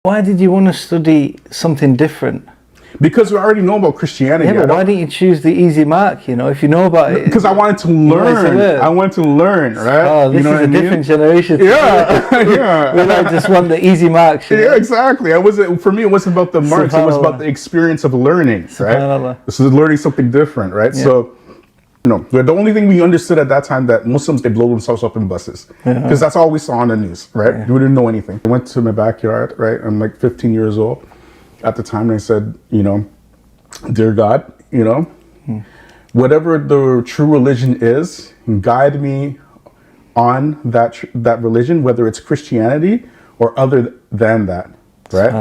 Why did you want to study something different? Because we already know about Christianity. Yeah, but why didn't you choose the easy mark? You know, if you know about it. Because I wanted to learn. I wanted to learn, right? Oh, this is a different generation. Yeah, yeah. We like just want the easy marks. Yeah, exactly. For me, it wasn't about the marks. It was about the experience of learning, right? This is learning something different, right? Yeah. So, the only thing we understood at that time that Muslims, they blow themselves up in buses. Because that's all we saw on the news, right? Yeah. We didn't know anything. I went to my backyard, right? I'm like 15 years old at the time, and I said, dear God, whatever the true religion is, guide me on that religion, whether it's Christianity or other than that, right?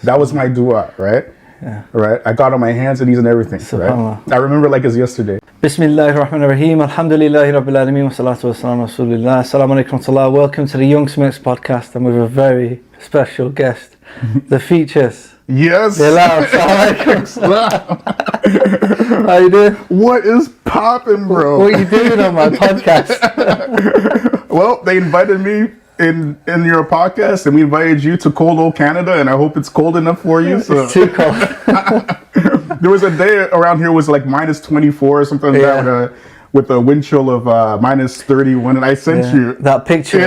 That was my dua, right? Yeah. Right? I got on my hands and knees and everything, right? I remember like it's yesterday. Bismillahir Rahmanir Rahim, Alhamdulillahi Rabbil Alameen, wa salatu wa salam Rasulullah. Assalamu alaikum wa rahmatullah. Welcome to the Young Smirks podcast, and with a very special guest, the features. Yes. How you doing? What is poppin', bro? What are you doing on my podcast? Well, they invited me in your podcast, and we invited you to cold old Canada, and I hope it's cold enough for you. So. It's too cold. There was a day around here was like minus 24 or something like that. With a wind chill of minus 31, and I sent you that picture.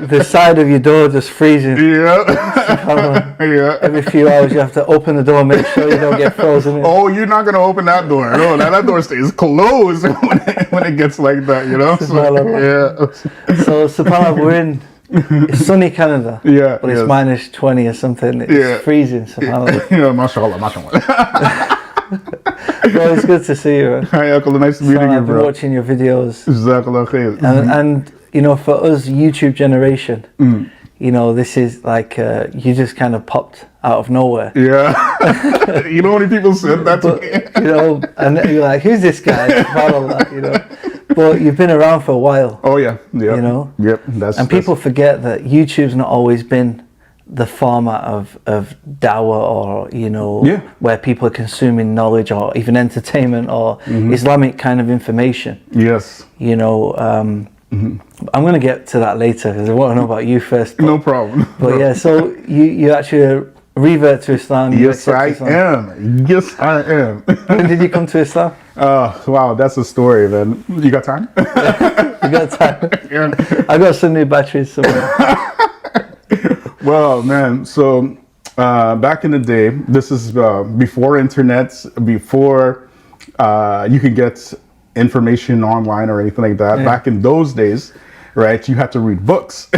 The side of your door just freezing. Yeah. Every few hours you have to open the door, make sure you don't get frozen in. Oh, you're not gonna open that door. No, that door stays closed when it gets like that, So subhanAllah, we're in sunny Canada. Yeah. But it's minus 20 or something. It's freezing, subhanAllah. Yeah, mashallah. Well, it's good to see you, man. Hi, Uncle. Nice meeting you, I've been watching your videos. And for us, YouTube generation, this is like, you just kind of popped out of nowhere. Yeah. You know how many people said that to me? And you're like, who's this guy? But you've been around for a while. Oh, yeah. Yep. And people forget that YouTube's not always been the format of dawah or where people are consuming knowledge or even entertainment or Islamic kind of information. Yes. I'm going to get to that later because I want to know about you first. No problem. But yeah, so you actually revert to Islam. Yes, I am. Yes, I am. When did you come to Islam? Wow, that's a story, man. You got time? You got time? I got some new batteries somewhere. Well, man, so back in the day, this is before internet, before you could get information online or anything like that. Yeah. Back in those days, right, you had to read books,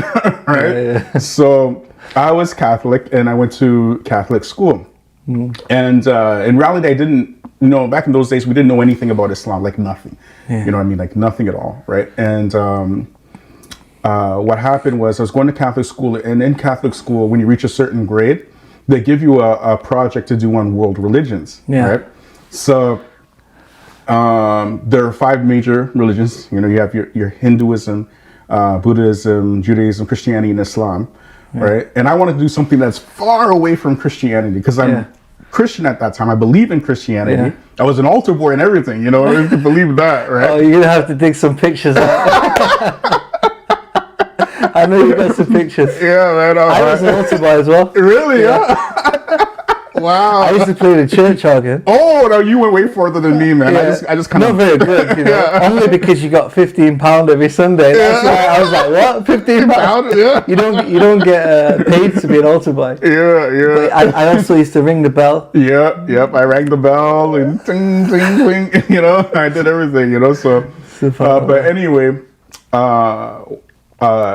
right? Yeah. So I was Catholic and I went to Catholic school. And in reality, I didn't back in those days, we didn't know anything about Islam, like nothing. Yeah. You know what I mean? Like nothing at all, right? And what happened was I was going to Catholic school, and in Catholic school, when you reach a certain grade, they give you a project to do on world religions, right? So there are 5 major religions. You have your Hinduism, Buddhism, Judaism, Christianity, and Islam, right? And I wanted to do something that's far away from Christianity because I'm Christian at that time. I believe in Christianity. Yeah. I was an altar boy and everything, I didn't believe that, right? Oh, you're going to have to dig some pictures out. I know you got some pictures. Yeah, man. I was an altar boy as well. Really? Yeah. Wow. I used to play the church organ. Oh, no, you went way further than me, man. Yeah. I just kind of... Not very good, Only because you got £15 every Sunday. That's why I was like, what? £15? Yeah. You don't get paid to be an altar boy. Yeah. But I also used to ring the bell. Yeah. I rang the bell and ting, ting, ting, I did everything, so... But anyway...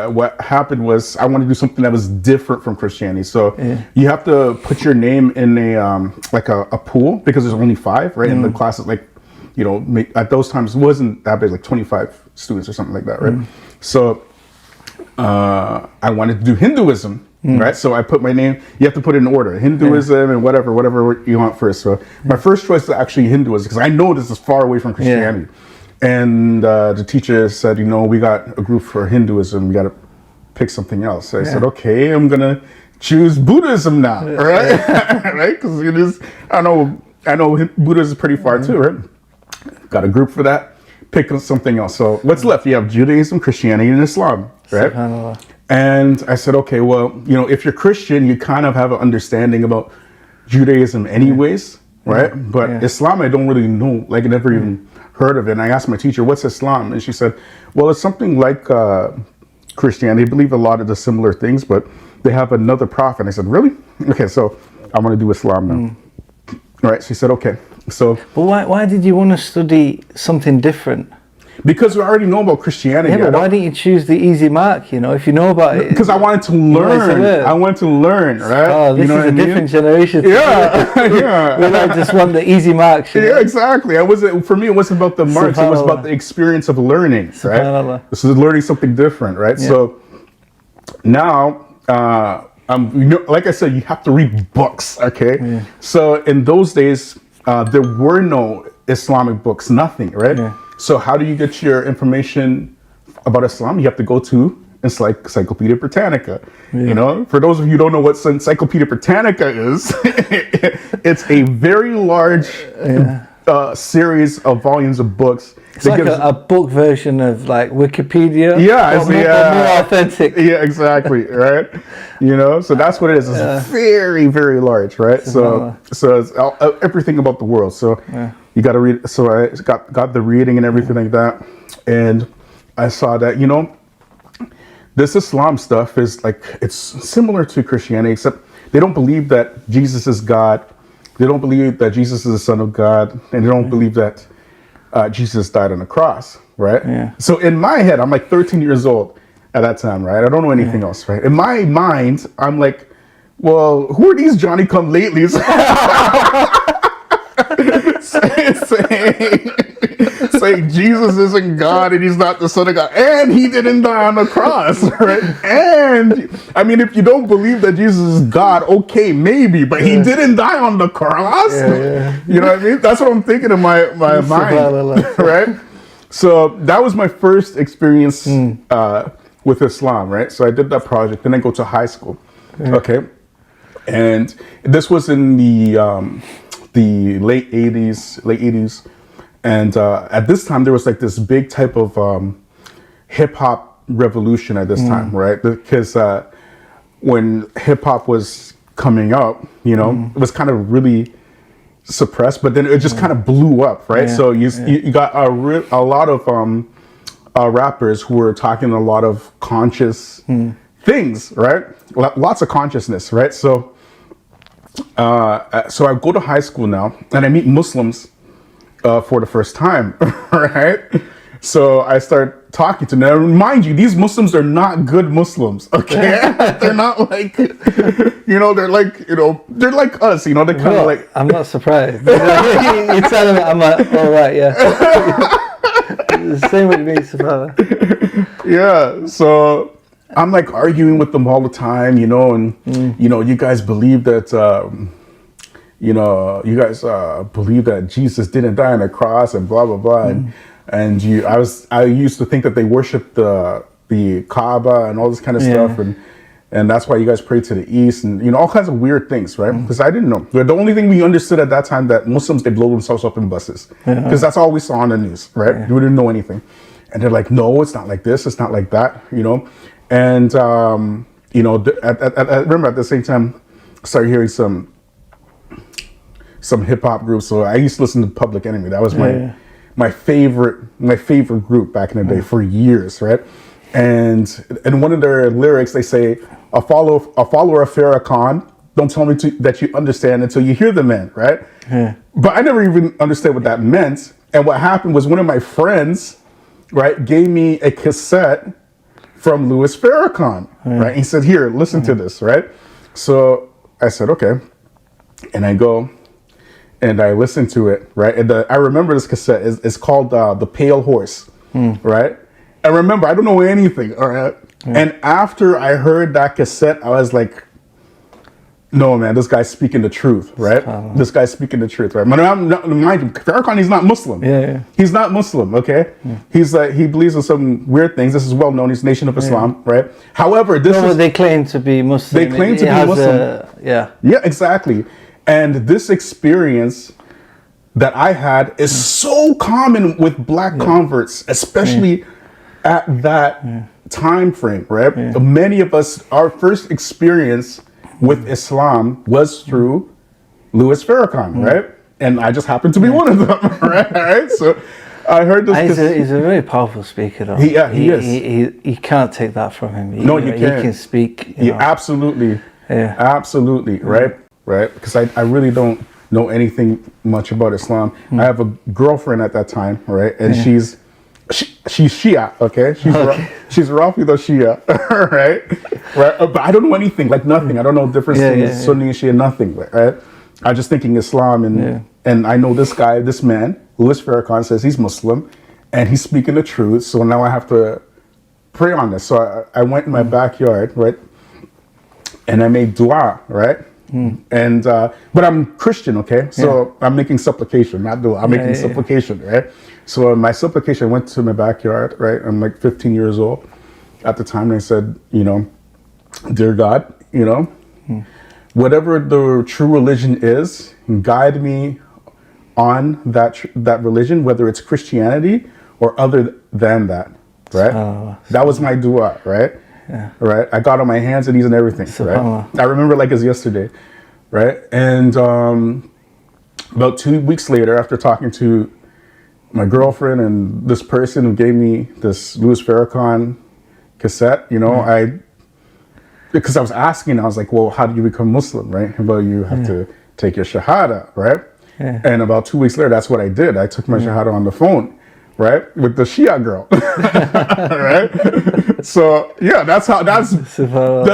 what happened was I wanted to do something that was different from Christianity. So you have to put your name in a pool because there's only 5, right? And the class is at those times it wasn't that big, like 25 students or something like that, right? So I wanted to do Hinduism, right? So I put my name. You have to put it in order: Hinduism and whatever you want first. So my first choice was actually Hinduism because I know this is far away from Christianity. And the teacher said, we got a group for Hinduism. We got to pick something else. So I said, okay, I'm going to choose Buddhism now, right? Right? Because I know Buddhism is pretty far too, right? Got a group for that. pick something else. So what's left? You have Judaism, Christianity, and Islam, right? SubhanAllah. And I said, okay, well, if you're Christian, you kind of have an understanding about Judaism anyways, right? But Islam, I don't really know, like I never even heard of it. And I asked my teacher, what's Islam? And she said, well, it's something like Christianity. They believe a lot of the similar things, but they have another prophet. And I said, really? Okay, so I want to do Islam now. All right, she said, okay. So, but why did you want to study something different? Because we already know about Christianity. Yeah, but why didn't you choose the easy mark, if you know about it? Because I wanted to learn. I wanted to learn, right? Oh, this is a different generation. Yeah. We like just want the easy marks. Yeah, exactly. For me, it wasn't about the marks. It was about the experience of learning, right? This is learning something different, right? Yeah. So now, like I said, you have to read books, okay? Yeah. So in those days, there were no Islamic books, nothing, right? Yeah. So how do you get your information about Islam? You have to go to Encyclopedia Britannica. Yeah. For those of you who don't know what Encyclopedia Britannica is, it's a very large series of volumes of books. It's like a book version of like Wikipedia. Yeah, but more authentic. Yeah, exactly. Right. So that's what it is. It's very, very large, right? So it's everything about the world. So you got to read. So I got the reading and everything like that, and I saw that this Islam stuff is it's similar to Christianity, except they don't believe that Jesus is God. They don't believe that Jesus is the Son of God, and they don't believe that Jesus died on the cross, right? Yeah. So in my head, I'm like 13 years old at that time, right? I don't know anything else, right? In my mind, I'm like, well, who are these Johnny-come-latelys saying Jesus isn't God and he's not the Son of God and he didn't die on the cross, right? And I mean, if you don't believe that Jesus is God, okay, maybe, but he didn't die on the cross. You know what I mean? That's what I'm thinking in my mind, right? So that was my first experience with Islam, right? So I did that project, then I go to high school, okay? And this was in the late 80s. And at this time, there was like this big type of hip hop revolution at this time, right? Because when hip hop was coming up, it was kind of really suppressed, but then it just kind of blew up, right? So you got a lot of rappers who were talking a lot of conscious things, right? Lots of consciousness, right? So I go to high school now, and I meet Muslims for the first time, right? So I start talking to them. Now, mind you, these Muslims are not good Muslims, okay? They're not like, they're like, they're like us, they're kind of like. I'm not surprised. You tell them, I'm like, all right, yeah. The same with me, subhanAllah. Yeah, so I'm like arguing with them all the time, and you guys believe that, believe that Jesus didn't die on the cross and blah blah blah, and I used to think that they worshiped the Kaaba and all this kind of stuff, and that's why you guys pray to the east and all kinds of weird things, right? Because I didn't know. The only thing we understood at that time that Muslims, they blow themselves up in buses, because that's all we saw on the news, right? We didn't know anything, and they're like, no, it's not like this, it's not like that, and I remember at the same time I started hearing some hip hop groups. So I used to listen to Public Enemy. That was my favorite group back in the day for years, right? And in one of their lyrics, they say, "A follower of Farrakhan. Don't tell me that you understand until you hear the man," right? But I never even understood what that meant. And what happened was one of my friends, right, gave me a cassette from Louis Farrakhan, right? He said, "Here, listen to this," right? So I said, "Okay," and I go. And I listened to it, right? And I remember this cassette. It's called The Pale Horse, right? And remember, I don't know anything, all right? And after I heard that cassette, I was like, no, man, this guy's speaking the truth, right? This guy's speaking the truth, right? Mind you, Farrakhan, he's not Muslim. He's not Muslim, okay? He's he believes in some weird things. This is well known. He's Nation of Islam, right? However, they claim to be Muslim. They claim to be Muslim. Yeah, exactly. And this experience that I had is so common with black converts, especially at that time frame, right? Many of us, our first experience with Islam was through Louis Farrakhan, right? And I just happened to be one of them, right? So I heard this. He's a very powerful speaker, though. He is. He can't take that from him. You can't. He can speak. Absolutely. Yeah. Absolutely, right? Right? Because I really don't know anything much about Islam. I have a girlfriend at that time, right? And she's Shia, okay? She's Rafida Shia, right? But I don't know anything, like nothing. I don't know the difference between Sunni and Shia, nothing, right? I'm just thinking Islam, and I know this guy, this man, Louis Farrakhan, says he's Muslim, and he's speaking the truth. So now I have to pray on this. So I went in my backyard, right? And I made dua, right? And but I'm Christian, okay? So I'm making supplication, not dua. I'm making supplication, right? So my supplication, I went to my backyard, right? I'm like 15 years old at the time, and I said, dear God, whatever the true religion is, guide me on that religion, whether it's Christianity or other than that, right? That was my dua, right? Yeah. Right. I got on my hands and knees and everything. Right. I remember like it's yesterday. Right. And about 2 weeks later, after talking to my girlfriend and this person who gave me this Louis Farrakhan cassette, because I was asking, I was like, well, how do you become Muslim? Right. Well, you have to take your Shahada. Right. Yeah. And about 2 weeks later, that's what I did. I took my Shahada on the phone. Right, with the Shia girl, right? So yeah, that's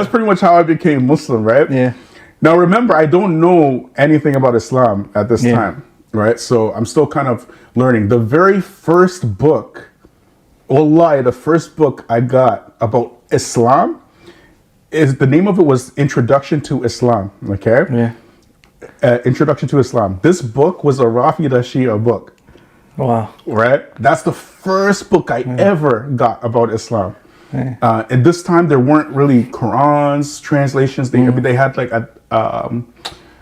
pretty much how I became Muslim, right? Yeah. Now remember, I don't know anything about Islam at this time, right? So I'm still kind of learning. The very first book, wallahi, the first book I got about Islam the name of it was Introduction to Islam. Okay. Yeah. Introduction to Islam. This book was a Rafida Shia book. Wow. Right? That's the first book I ever got about Islam. Yeah. And this time there weren't really Qurans, translations. They had like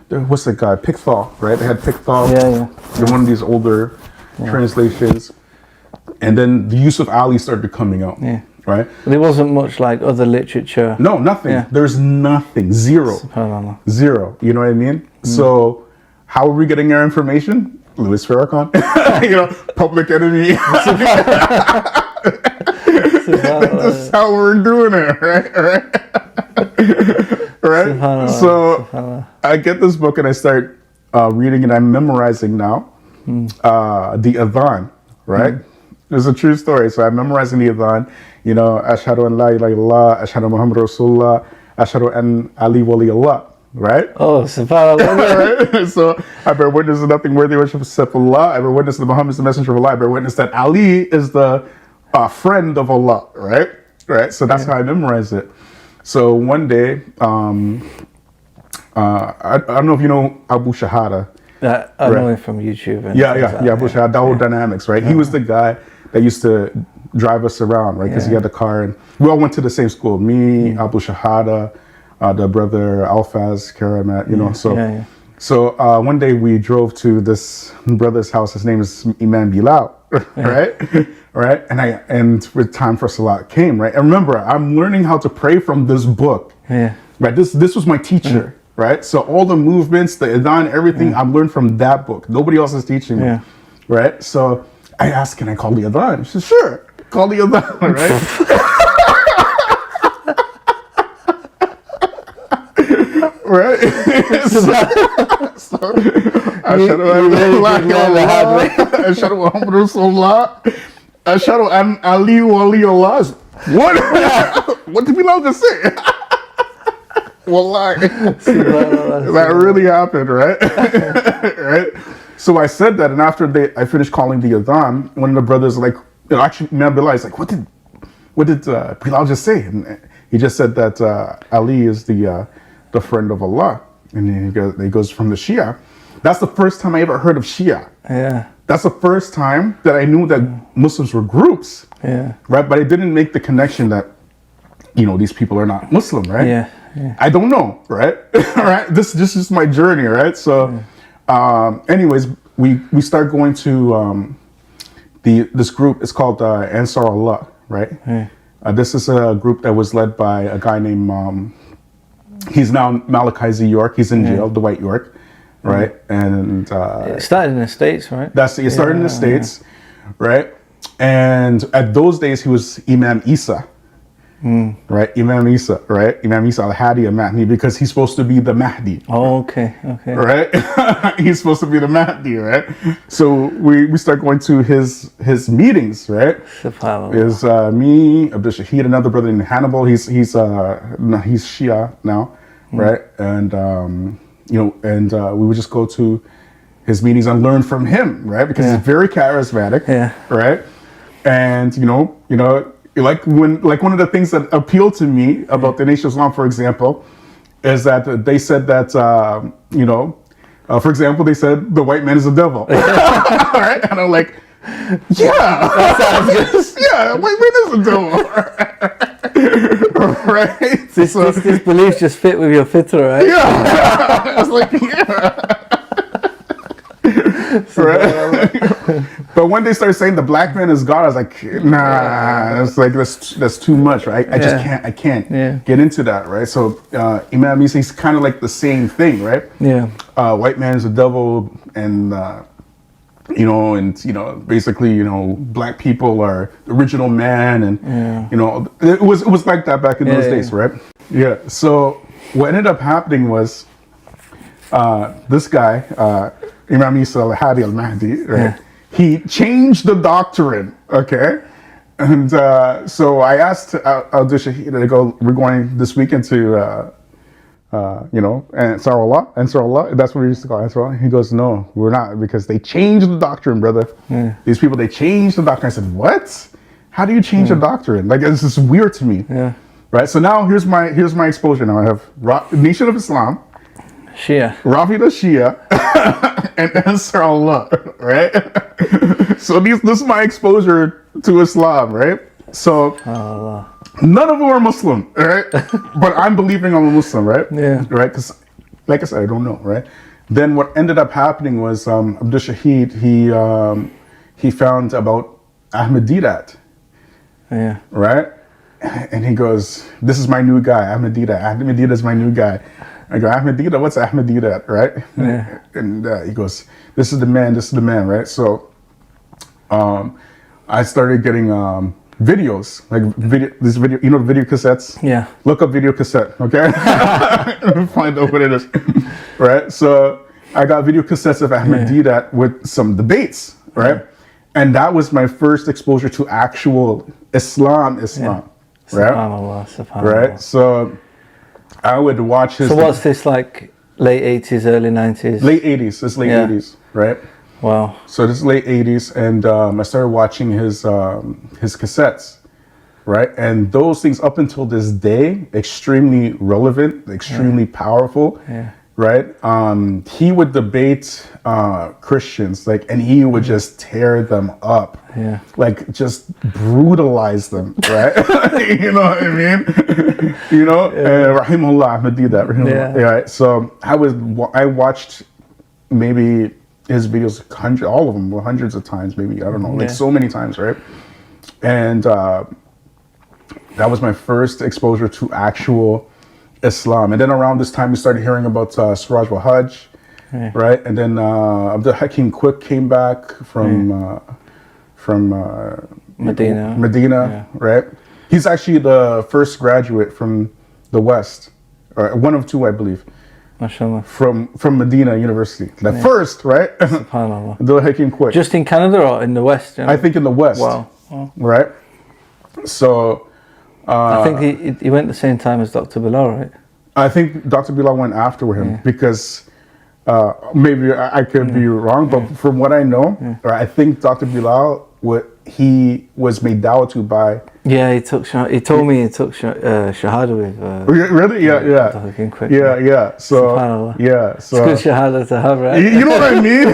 what's the guy? Pickthall, right? They had Pickthall. Yeah. They're one of these older translations. And then the Yusuf Ali started coming out. Yeah. Right? But it wasn't much like other literature. No, nothing. Yeah. There's nothing. Zero. Zero. You know what I mean? So how are we getting our information? Louis Farrakhan, Public Enemy. That's how we're doing it, right? So I get this book and I start reading it. I'm memorizing now the Adhan, right? It's a true story. So I'm memorizing the Adhan. Ashhadu an la ilaha illallah, ashhadu Muhammad Rasulullah, ashhadu an Ali wali Allah. Right? Oh, subhanAllah. Right? So I bear witness to nothing worthy of worship except Allah. I bear witness that Muhammad is the messenger of Allah. I bear witness that Ali is the friend of Allah. Right? Right? So that's how I memorize it. So one day, I don't know if you know Abu Shahada. I know him from YouTube. And yeah. Abu Shahada, Dawood Dynamics, right? He was the guy that used to drive us around, right? Because he had the car, and we all went to the same school. Me, Abu Shahada, the brother Alfaz, Karamat, So one day we drove to this brother's house. His name is Imam Bilal, right? Right? And with time for Salat came, right? And remember, I'm learning how to pray from this book. Yeah. Right? This was my teacher, right? So all the movements, the Adhan, everything, I've learned from that book. Nobody else is teaching me. Right? So I asked, can I call the Adhan? She said, sure, call the Adhan, right? Right? So Ashhadu Muhammad Rasulullah, Ashhadu an Ali wali Allah. What did Bilal just say? Wallahi. That really happened, right? Right? So I said that, and after I finished calling the Adhan, one of the brothers actually Bilal is like, what did Bilal just say? And he just said that Ali is the friend of Allah, and then he goes from the Shia. That's the first time I ever heard of Shia. Yeah. That's the first time that I knew that Muslims were groups. Yeah. Right, but I didn't make the connection that these people are not Muslim, right? Yeah. I don't know, right? All right. This is my journey, right? So, anyways, we start going to this group. It's called Ansar Allah, right? This is a group that was led by a guy named he's now Malachi Z. York. He's in jail, Dwight York, right? And it started in the States, right? It started in the States, right? And at those days, he was Imam Isa. Right, Imam Isa, right? Imam Isa al-Hadi al-Mahdi, because he's supposed to be the Mahdi. Oh, okay. Right? He's supposed to be the Mahdi, right? So we start going to his meetings, right? Is me, Abdul Shahid, another brother named Hannibal. He's Shia now, right? And we would just go to his meetings and learn from him, right? Because he's very charismatic, right? And like one of the things that appealed to me about the Nation of Islam, for example, is that they said that for example, they said the white man is the devil, right? And I'm like, yeah, white man is the devil, right? This beliefs just fit with your fitra, right? Yeah, I was like, right? But when they started saying the black man is God, I was like, nah, it's like that's too much, right? I can't get into that, right? So Imam Isa, he's kind of like the same thing, right? Yeah. White man is the devil, and basically, black people are the original man, and it was like that back in those days, right? Yeah. So what ended up happening was this guy, Imam Isa al-Hadi al-Mahdi, right? He changed the doctrine, okay? And so I asked Abdul Shahid, we're going this weekend to, Ansar Allah, that's what we used to call Ansar Allah. He goes, no, we're not, because they changed the doctrine, brother. These people, they changed the doctrine. I said, what? How do you change the doctrine? Like, this is weird to me. Yeah. Right, so now here's my exposure now. I have Nation of Islam, Shia. Rafida Shia, and Ansar Allah, right? So this is my exposure to Islam, right? So none of them are Muslim, right? But I'm believing I'm a Muslim, right? Yeah. Right? Because, like I said, I don't know, right? Then what ended up happening was Abdul Shahid, he found about Ahmed Didat. Yeah. Right? And he goes, this is my new guy, Ahmed Didat. Ahmed Didat is my new guy. I go, Ahmed Didat, what's Ahmed Didat, right? Yeah. And he goes, this is the man, right? So I started getting videos, like video cassettes? Yeah. Look up video cassette, okay? Find out what it is, right? So I got video cassettes of Ahmed Didat with some debates, right? And that was my first exposure to actual Islam, right? Subhanallah. Right? So I would watch his... So what's this, like late 80s, early 90s? Late 80s. It's late 80s, right? Wow. So this is late 80s, and I started watching his cassettes, right? And those things, up until this day, extremely relevant, extremely powerful, right? He would debate Christians, like, and he would just tear them up, like just brutalize them, right? You know what I mean? Rahimahullah, Ahmed Didat, Rahimahullah. Right? So I watched maybe his videos, all of them, hundreds of times, maybe, I don't know, like so many times, right? And that was my first exposure to actual Islam. And then around this time, we started hearing about Siraj Wahaj, right? And then Abdul Hakim Quick came back from Medina, right? He's actually the first graduate from the West, or one of two, I believe. MashaAllah. From Medina University. The first, right? SubhanAllah. Abdul Hakim Quick. Just in Canada or in the West? I think in the West. Wow. Right? So... I think he went the same time as Dr. Bilal, right? I think Dr. Bilal went after him because maybe I could be wrong, but from what I know, I think Dr. Bilal, he was made dawah to by... Yeah, he told me he took Shahada with... really? Yeah. So, it's good Shahada to have, right? You know what I mean?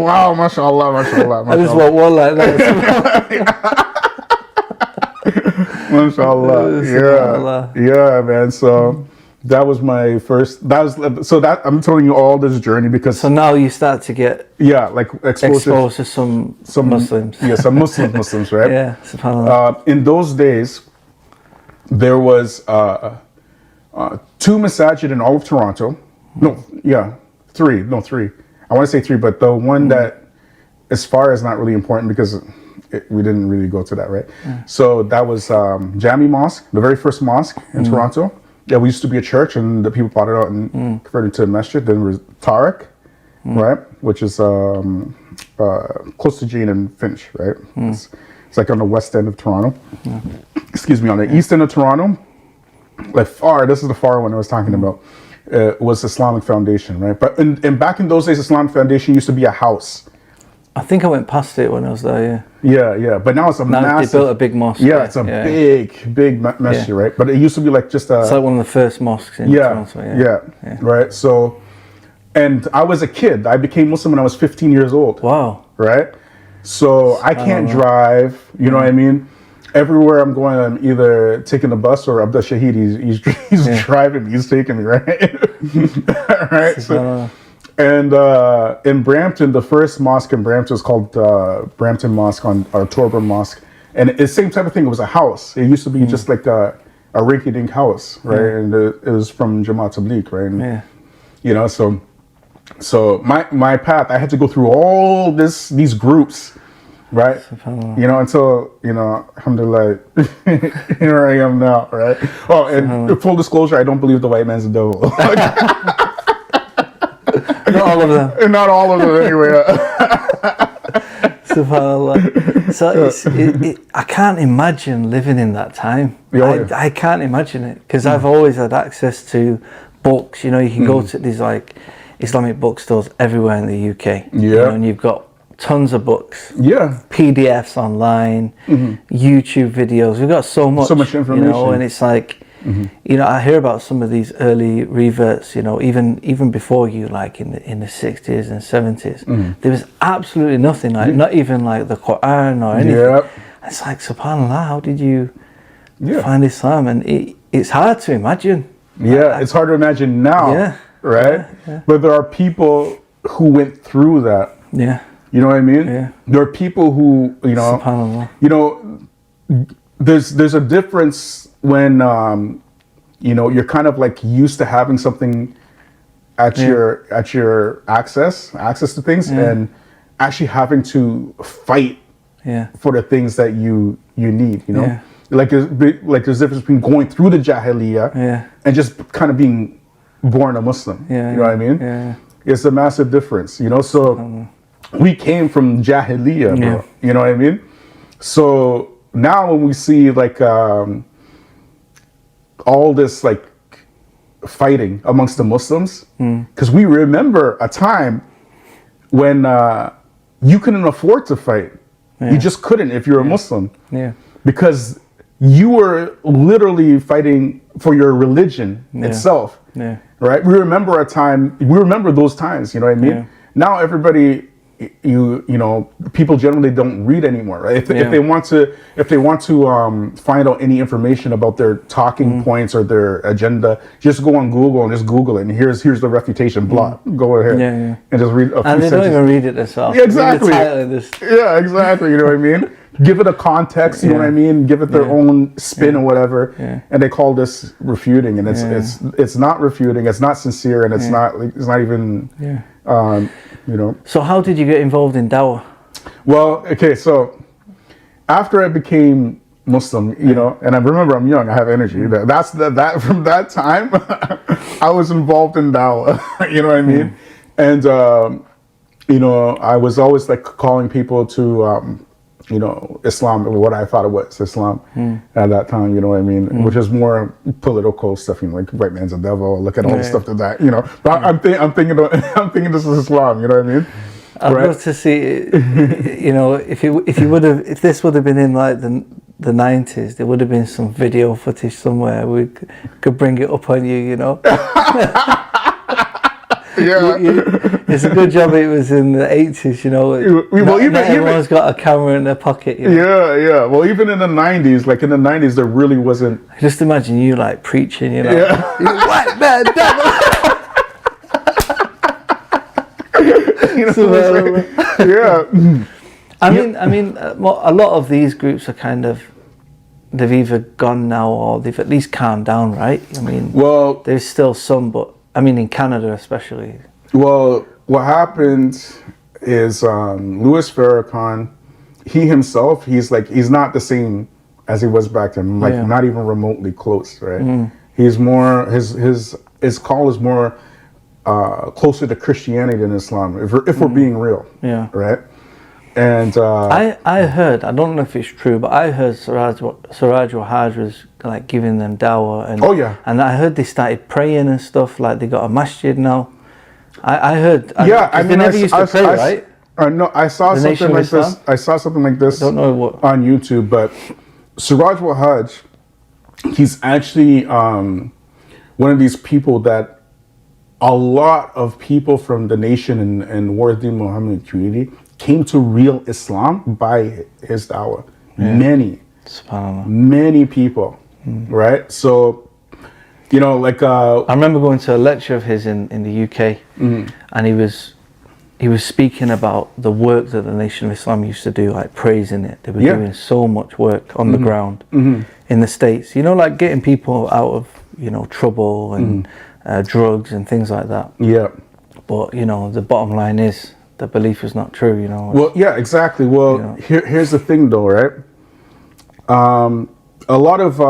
Wow, mashallah. I just want one like that. MashaAllah. Yeah, man. So That was my first. That was so that I'm telling you all this journey because. So now you start to get like exposed to some Muslims. Yeah, some Muslims, right? Yeah, subhanAllah. In those days, there was 2 masajid in all of Toronto. No, yeah, 3. No, 3. I want to say 3, but the one that, as far as not really important because we didn't really go to that, right? So that was Jami Mosque, the very first mosque in Toronto. Yeah, we used to be a church, and the people bought it out and converted it to a masjid. Then there was Tariq, right, which is close to Jane and Finch, right? It's like on the west end of Toronto. Excuse me, on the east end of Toronto, like this is the far one I was talking about, was Islamic Foundation, right? But and back in those days, Islamic Foundation used to be a house. I think I went past it when I was there, Yeah. But now it's a massive... They built a big mosque. Yeah, it's a big masjid, right? But it used to be like just a... It's like one of the first mosques in Toronto. Yeah, right? So, and I was a kid. I became Muslim when I was 15 years old. Wow. Right? So I can't drive, you know what I mean? Everywhere I'm going, I'm either taking the bus or Abdul Shahid, he's driving me, he's taking me, right? Right? So, and in Brampton, the first mosque in Brampton was called Brampton Mosque or Torburn Mosque. And it's the same type of thing. It was a house. It used to be just like a rinky-dink house, right? And it was from Jamaat Tabligh, right? And, you know, so my path, I had to go through all these groups, right? You know, until, you know, alhamdulillah, here I am now, right? Oh, and full disclosure, I don't believe the white man's the devil. Not all of them. Not all of them, anyway. SubhanAllah. So I can't imagine living in that time. I can't imagine it because I've always had access to books. You know, you can go to these like Islamic bookstores everywhere in the UK. You know, and you've got tons of books. PDFs online, YouTube videos. We've got so much information. You know, and it's like, you know, I hear about some of these early reverts, you know, even before you, like in the 60s and 70s, there was absolutely nothing, like not even like the Quran or anything. It's like, subhanAllah, how did you find Islam? And it's hard to imagine. It's hard to imagine now, right? But there are people who went through that. You know what I mean? There are people who, you know, subhanAllah. You know, there's a difference when you know, you're kind of like used to having something at your access to things and actually having to fight for the things that you need, you know? Like there's difference between going through the Jahiliyyah and just kind of being born a Muslim. You know what I mean? It's a massive difference, you know? So we came from Jahiliyyah, bro. You know what I mean? So now when we see like all this like fighting amongst the Muslims, because we remember a time when you couldn't afford to fight. You just couldn't if you're a Muslim. Because you were literally fighting for your religion itself. Right? We remember a time, we remember those times, you know what I mean? Now everybody, you know, people generally don't read anymore, right? If they want to find out any information about their talking points or their agenda, just go on Google and just Google it. And here's the refutation. Blah. Go ahead and just read a few and they don't even read it themselves. Exactly. Exactly. You know what I mean? Give it a context. You know what I mean? Give it their own spin or whatever. And they call this refuting, and it's not refuting. It's not sincere, and it's not even. You know. So how did you get involved in dawah? Well, okay, so after I became Muslim, you know, and I remember I'm young, I have energy. That from that time, I was involved in dawah. You know what I mean? And you know, I was always like calling people to you know, Islam, what I thought it was Islam at that time, you know what I mean? Which is more political stuff, you know, like white man's a devil, look at all the stuff that, you know. But I'm thinking this is Islam, you know what I mean? I'd love to see, you know, if this would have been in like the 90s, there would have been some video footage somewhere we could bring it up on you, you know. It's a good job it was in the 80s, you know. Not everyone's got a camera in their pocket. You know? Yeah. Well, even in the 90s, like in the 90s, there really wasn't. Just imagine you like preaching, you know. You white man, devil. You know what I'm saying? Yeah. I mean, a lot of these groups are kind of, they've either gone now or they've at least calmed down, right? I mean, well, there's still some, but I mean, in Canada especially. Well, what happened is Louis Farrakhan, he himself, he's not the same as he was back then, like not even remotely close, right? He's more, his call is more closer to Christianity than Islam, if we're being real, right? And I heard, I don't know if it's true, but I heard Siraj Wahhaj was like giving them dawah, and and I heard they started praying and stuff, like they got a masjid now. I heard, I mean, they never used to pray, right? No, I saw something like this. I saw something like this. Don't know what on YouTube, but Siraj Wahhaj, he's actually one of these people that a lot of people from the nation and Wardin Muhammad community came to real Islam by his dawah. Many people, right? So, you know, like I remember going to a lecture of his in the UK, and he was speaking about the work that the Nation of Islam used to do, like praising it. They were doing so much work on the ground in the States. You know, like getting people out of, you know, trouble and drugs and things like that. Yeah. But, you know, the bottom line is the belief is not true, you know. Well, yeah, exactly. Well, you know, here's the thing though, right? A lot of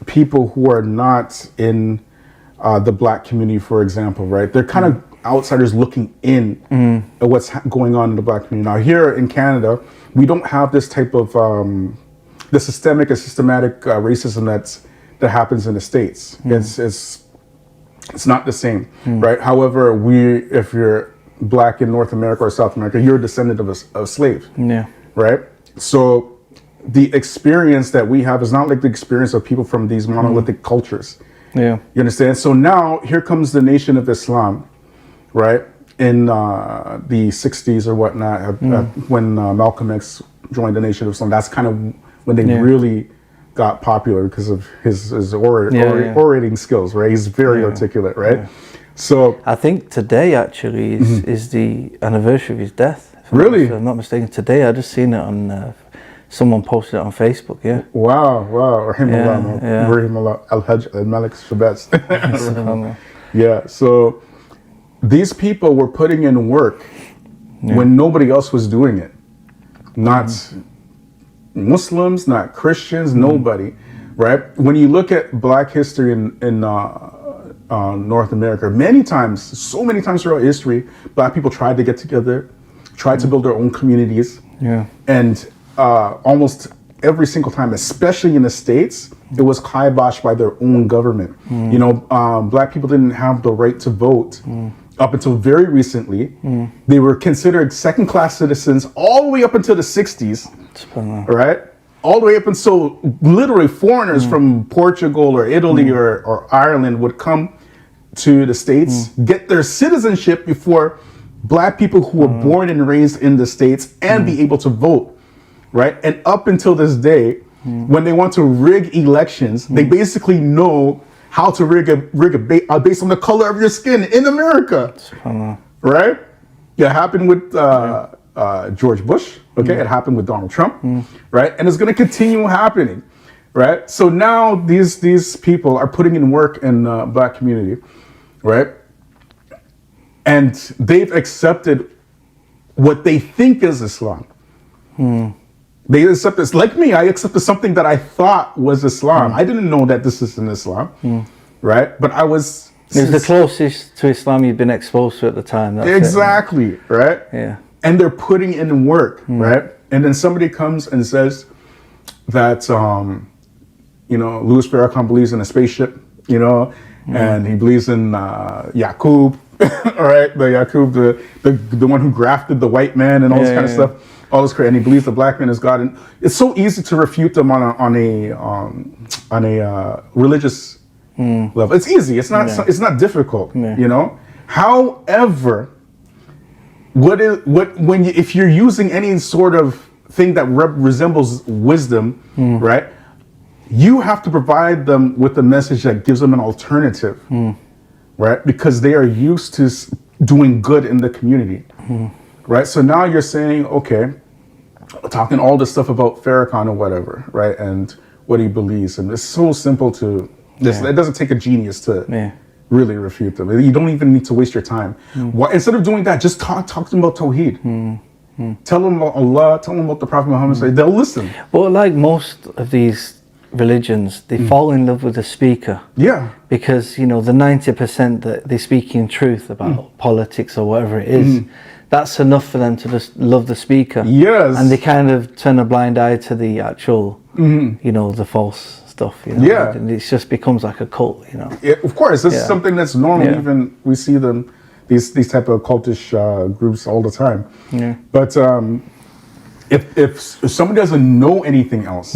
people who are not in the black community, for example, right? They're kind of outsiders looking in at what's going on in the black community. Now, here in Canada, we don't have this type of the systemic and systematic racism that happens in the States. It's not the same, right? However, if you're black in North America or South America, you're a descendant of a slave, right? So the experience that we have is not like the experience of people from these monolithic cultures. You understand? So now here comes the Nation of Islam, right? In the 60s or whatnot, when Malcolm X joined the Nation of Islam, that's kind of when they really got popular because of his orating skills, right? He's very articulate, right? So I think today actually is the anniversary of his death. If I'm not mistaken, today I just seen it on someone posted it on Facebook. Wow. Rahimullah Al-Hajj Al-Malik Shabazz. So these people were putting in work when nobody else was doing it. Not Muslims, not Christians, nobody, right? When you look at black history in North America, so many times throughout history, black people tried to get together, tried to build their own communities, and almost every single time, especially in the States, it was kiboshed by their own government. You know, black people didn't have the right to vote up until very recently. They were considered second-class citizens all the way up until the 60s, right? All the way up until literally foreigners from Portugal or Italy or Ireland would come to the States, get their citizenship before black people who were born and raised in the States and be able to vote, right? And up until this day, when they want to rig elections, they basically know how to rig based on the color of your skin in America, right? It happened with George Bush, it happened with Donald Trump, right? And it's going to continue happening, right? So now these people are putting in work in the black community, right? And they've accepted what they think is Islam. They accept this, like me, I accepted something that I thought was Islam. I didn't know that this is in Islam, right? But I was... It was the closest to Islam you'd been exposed to at the time. Exactly, right? And they're putting in work, right? And then somebody comes and says that, you know, Louis Farrakhan believes in a spaceship, you know, and he believes in Yaqub, all right? The Yaqub, the one who grafted the white man and all this kind of stuff. All this crazy, and he believes the black man is God, and it's so easy to refute them on a religious level. It's easy. It's not difficult, you know. However, if you're using any sort of thing that resembles wisdom, right? You have to provide them with a message that gives them an alternative, right? Because they are used to doing good in the community, right? So now you're saying, okay, talking all this stuff about Farrakhan or whatever, right? And what he believes, and it's so simple to. It doesn't take a genius to really refute them. You don't even need to waste your time. Why, instead of doing that, just talk to them about Tawheed. Tell them about Allah. Tell them about the Prophet Muhammad. They'll listen. Well, like most of these religions, they fall in love with the speaker. Yeah. Because, the 90% that they speak in truth about politics or whatever it is, that's enough for them to just love the speaker. Yes. And they kind of turn a blind eye to the actual, the false stuff. Yeah. And it just becomes like a cult, Yeah, of course, this is something that's normal. Yeah. Even we see them, these type of cultish groups all the time. Yeah. But if somebody doesn't know anything else,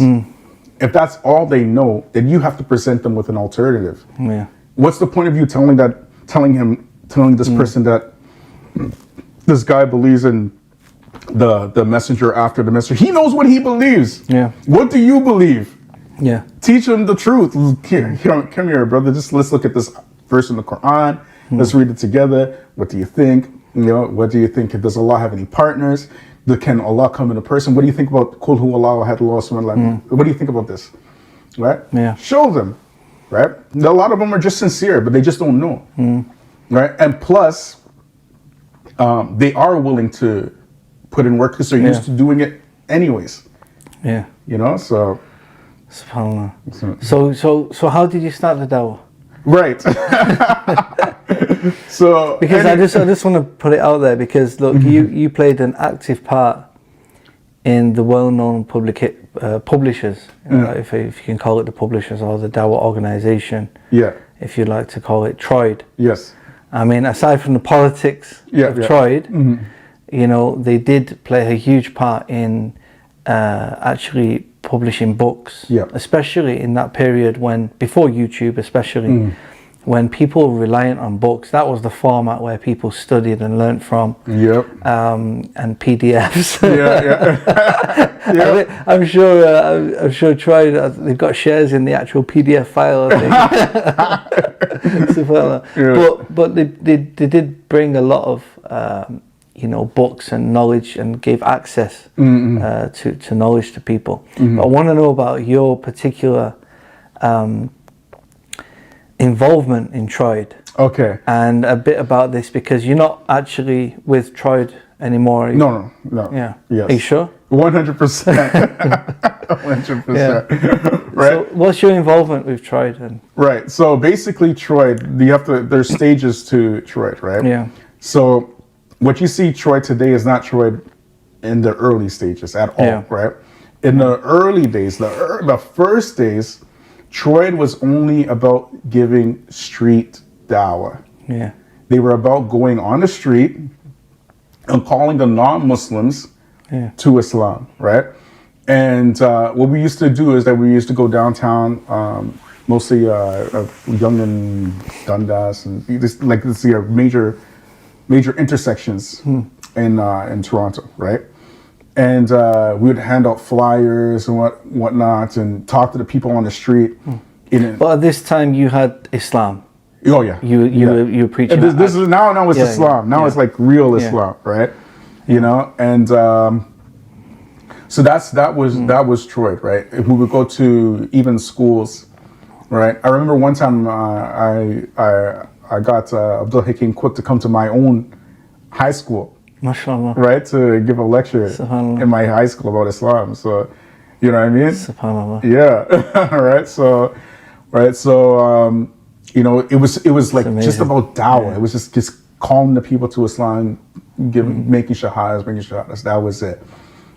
if that's all they know, then you have to present them with an alternative. Yeah. What's the point of you telling this person that this guy believes in the messenger after the messenger? He knows what he believes. Yeah. What do you believe? Yeah. Teach him the truth. Come here, brother. Just let's look at this verse in the Quran. Let's read it together. What do you think? What do you think? Does Allah have any partners? Can Allah come in a person? What do you think about Qul hu Allahu ahad Allahu samad? What do you think about this? Right? Yeah. Show them. Right? A lot of them are just sincere, but they just don't know. Right? And plus, they are willing to put in work because they're used to doing it anyways. Yeah. So. SubhanAllah. So how did you start the dawah? Right. So because I just want to put it out there because look, you played an active part in the well-known publishers, if you can call it the publishers or the dawah organization. Yeah. If you'd like to call it Troid. Yes. I mean, aside from the politics of Troid, they did play a huge part in actually publishing books, especially in that period before YouTube, especially when people were reliant on books. That was the format where people studied and learnt from. Yep. And PDFs. Yeah. I'm sure Troy, they've got shares in the actual PDF file, I think. Stuff like that. But they did bring a lot of books and knowledge and gave access to knowledge to people. But I want to know about your particular involvement in Troid. Okay. And a bit about this because you're not actually with Troid anymore. No. Yeah. Yes. Are you sure? 100%. 100%. Yeah. Right. So what's your involvement with Troid? Right. So basically Troid, there's stages to Troid, right? Yeah. So what you see Troid today is not Troid in the early stages at all, right? In the early days, the first days, Troid was only about giving street dawah. Yeah. They were about going on the street and calling the non-Muslims to Islam, right? And what we used to do is that we used to go downtown, mostly Young and Dundas, and this see our major intersections in Toronto, right? And we would hand out flyers and whatnot, and talk to the people on the street. But at this time, you had Islam. Oh yeah, you were preaching. This is now it's Islam. Now it's like real Islam, right? And so that was Troid, right? If we would go to even schools, right? I remember one time I got Abdul Hakim Quick to come to my own high school. MashaAllah. Right, to give a lecture in my high school about Islam. So, you know what I mean? SubhanAllah. Yeah. It was like just about dawah. Yeah. It was just calling the people to Islam, making shahadas. That was it.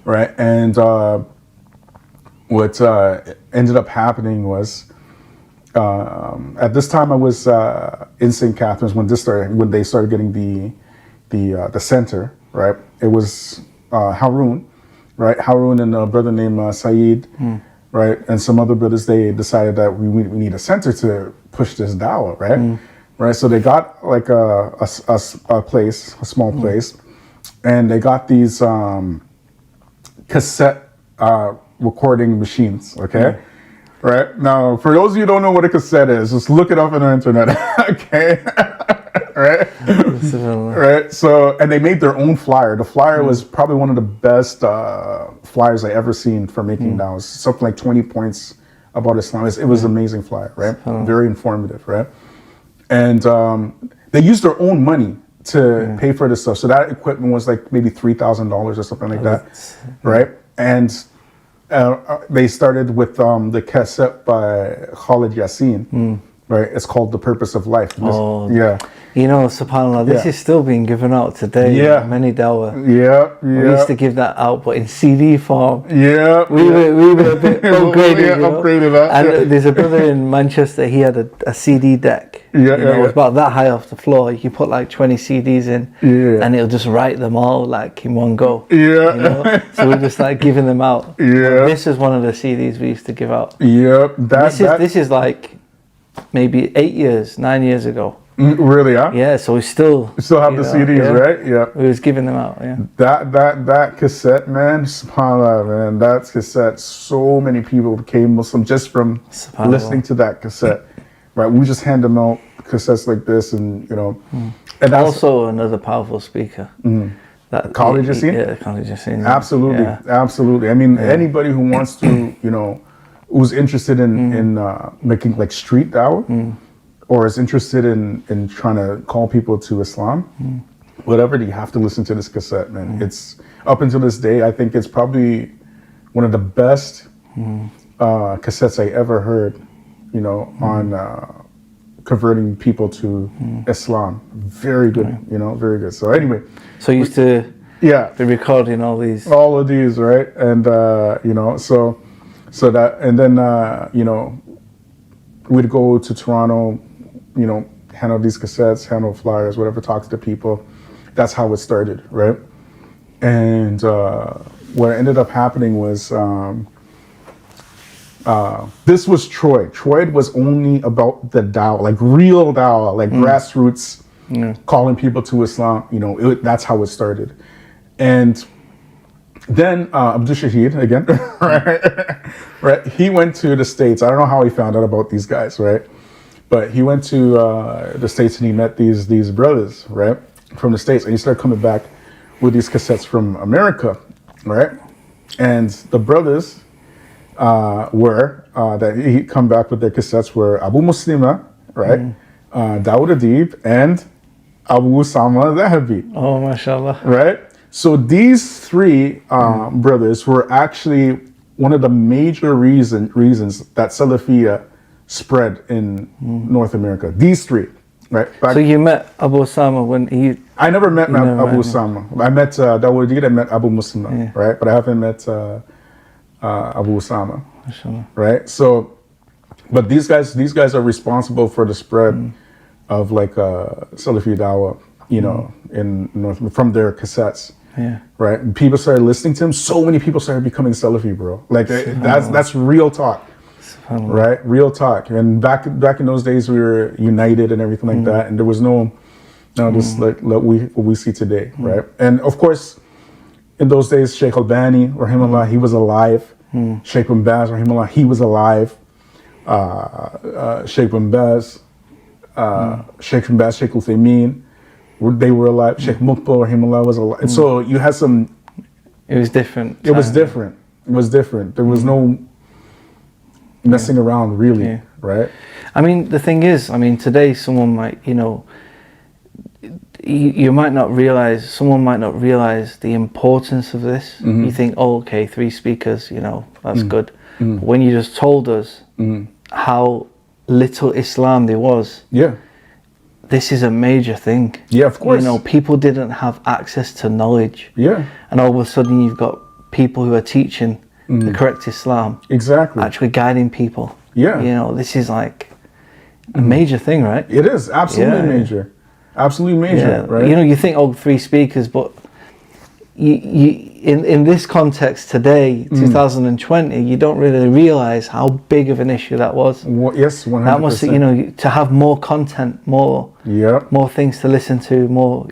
Right. And what ended up happening was at this time I was in St. Catharines when they started getting the center, right? It was Haroon, right? Haroon and a brother named Saeed, right? And some other brothers, they decided that we need a center to push this dawah, right? right? So they got like a place, a small place, and they got these cassette recording machines, okay? Right? Now, for those of you who don't know what a cassette is, just look it up on the internet, okay? Right? Right? So, and they made their own flyer. The flyer was probably one of the best flyers I ever seen for making dawahs. Something like 20 points about Islam. It was an amazing flyer, right? Very informative, right? And they used their own money to pay for this stuff. So that equipment was like maybe $3,000 or something like that, right? And they started with the cassette by Khalid Yasin, right? It's called The Purpose of Life. Yeah. You know, subhanAllah, this is still being given out today. Yeah. Many dawah. Yeah. We used to give that out, but in CD form. Yeah. We were a bit upgraded. Upgraded that. And there's a brother in Manchester, he had a CD deck. It was about that high off the floor. You put like 20 CDs in, and it'll just write them all like in one go. Yeah. You know? So we're just like giving them out. Yeah. This is one of the CDs we used to give out. Yep. This is like maybe 9 years ago. Really, huh? Yeah, so we still have the CDs, right? Yeah. We was giving them out, yeah. That cassette, man, subhanAllah, man, that cassette, so many people became Muslim just from listening to that cassette, right? We just hand them out cassettes like this, and you know, and that's also another powerful speaker. That Cultish Religions? Yeah, Cultish Religions. Absolutely, absolutely. I mean, anybody who wants to, you know, who's interested in making like street dawah. Or is interested in trying to call people to Islam, whatever, you have to listen to this cassette, man. It's, up until this day, I think it's probably one of the best cassettes I ever heard, you know, on converting people to Islam. Very good, you know, very good. So anyway. So you used to be recording all of these, right? And, you know, so that, and then, you know, we'd go to Toronto, you know, handle these cassettes, handle flyers, whatever, talk to people. That's how it started, right? And what ended up happening was, this was Troy. Troy was only about the dawah, like real dawah, like grassroots, calling people to Islam. You know, that's how it started. And then Abdul Shahid, again, right? He went to the States. I don't know how he found out about these guys, right? But he went to the States and he met these brothers, right, from the States, and he started coming back with these cassettes from America, right? And the brothers were that he come back with their cassettes were Abu Muslima, right, Dawood Adib, and Abu Usama Zahabi. Oh, mashallah. Right. So these three brothers were actually one of the major reasons that Salafiyya spread in North America. These three, right? So you met Abu Usama when he... I never met Abu Usama. I met Dawood, I met Abu Muslim, right? But I haven't met Abu Usama, right? So, but these guys are responsible for the spread of like Salafi Dawah, you know, in North, from their cassettes. Yeah. Right? And people started listening to him. So many people started becoming Salafi, bro. Like that's real talk. Right, real talk. And back in those days, we were united and everything like that, and there was no, just like what we see today, right? And of course, in those days, Sheikh Albani, rahimahullah, he was alive. Sheikh bin Baz, rahimahullah, he was alive. Sheikh bin Baz, Sheikh Uthaymeen, they were alive. Sheikh Mukbil, rahimahullah, was alive. And so you had some. It was different. It was different. It was different. There was no messing around, really, right? I mean, the thing is, today someone might, you know, you might not realize, someone might not realize the importance of this. You think, oh, okay, 3 speakers, you know, that's good. But when you just told us how little Islam there was, this is a major thing. Yeah, of course. You know, people didn't have access to knowledge. Yeah. And all of a sudden you've got people who are teaching the correct Islam. Exactly. Actually guiding people. Yeah. You know, this is like a major thing, right? It is absolutely major. Absolutely major, right? You know, you think, oh, 3 speakers, but in this context today, 2020, you don't really realize how big of an issue that was. Well, yes, 100%. That must, to have more content, more things to listen to, more,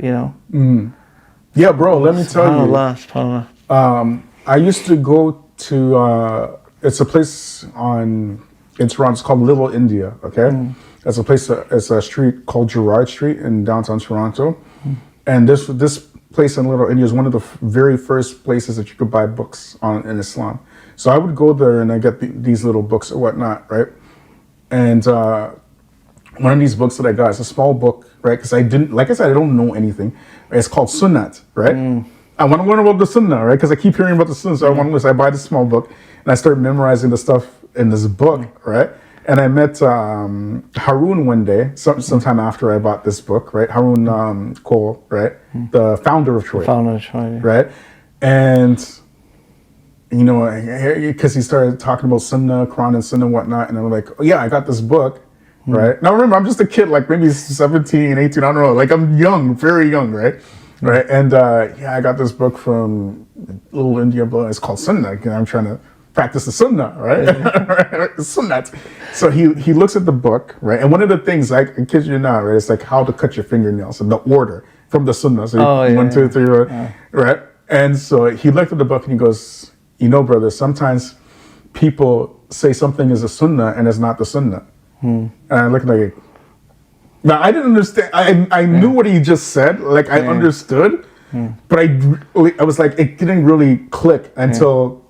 Yeah, bro, let me tell you. I used to go to, it's a place in Toronto, it's called Little India, okay? It's a place, it's a street called Gerrard Street in downtown Toronto. And this place in Little India is one of the very first places that you could buy books in Islam. So I would go there and I get these little books or whatnot, right? And one of these books that I got is a small book, right? Because I didn't, like I said, I don't know anything. It's called Sunnat, right? I want to learn about the Sunnah, right? Because I keep hearing about the Sunnah. So I buy this small book and I start memorizing the stuff in this book, right? And I met Haroon one day, sometime after I bought this book, right? Haroon Cole, right? The founder of Troy. Right? And, because he started talking about Sunnah, Quran and Sunnah and whatnot. And I'm like, oh, yeah, I got this book, right? Now remember, I'm just a kid, like maybe 17, 18, I don't know. Like I'm young, very young, right? Right? And I got this book from Little India, it's called Sunnah. And I'm trying to practice the Sunnah, right? Sunnah. So he looks at the book, right? And one of the things, I kid you not, right? It's like how to cut your fingernails and the order from the Sunnah. So 1, 2, 3, right? And so he looked at the book and he goes, brother, sometimes people say something is a Sunnah and it's not the Sunnah. And I looked like, now I didn't understand. I knew what he just said. Like I understood, but I was like, it didn't really click until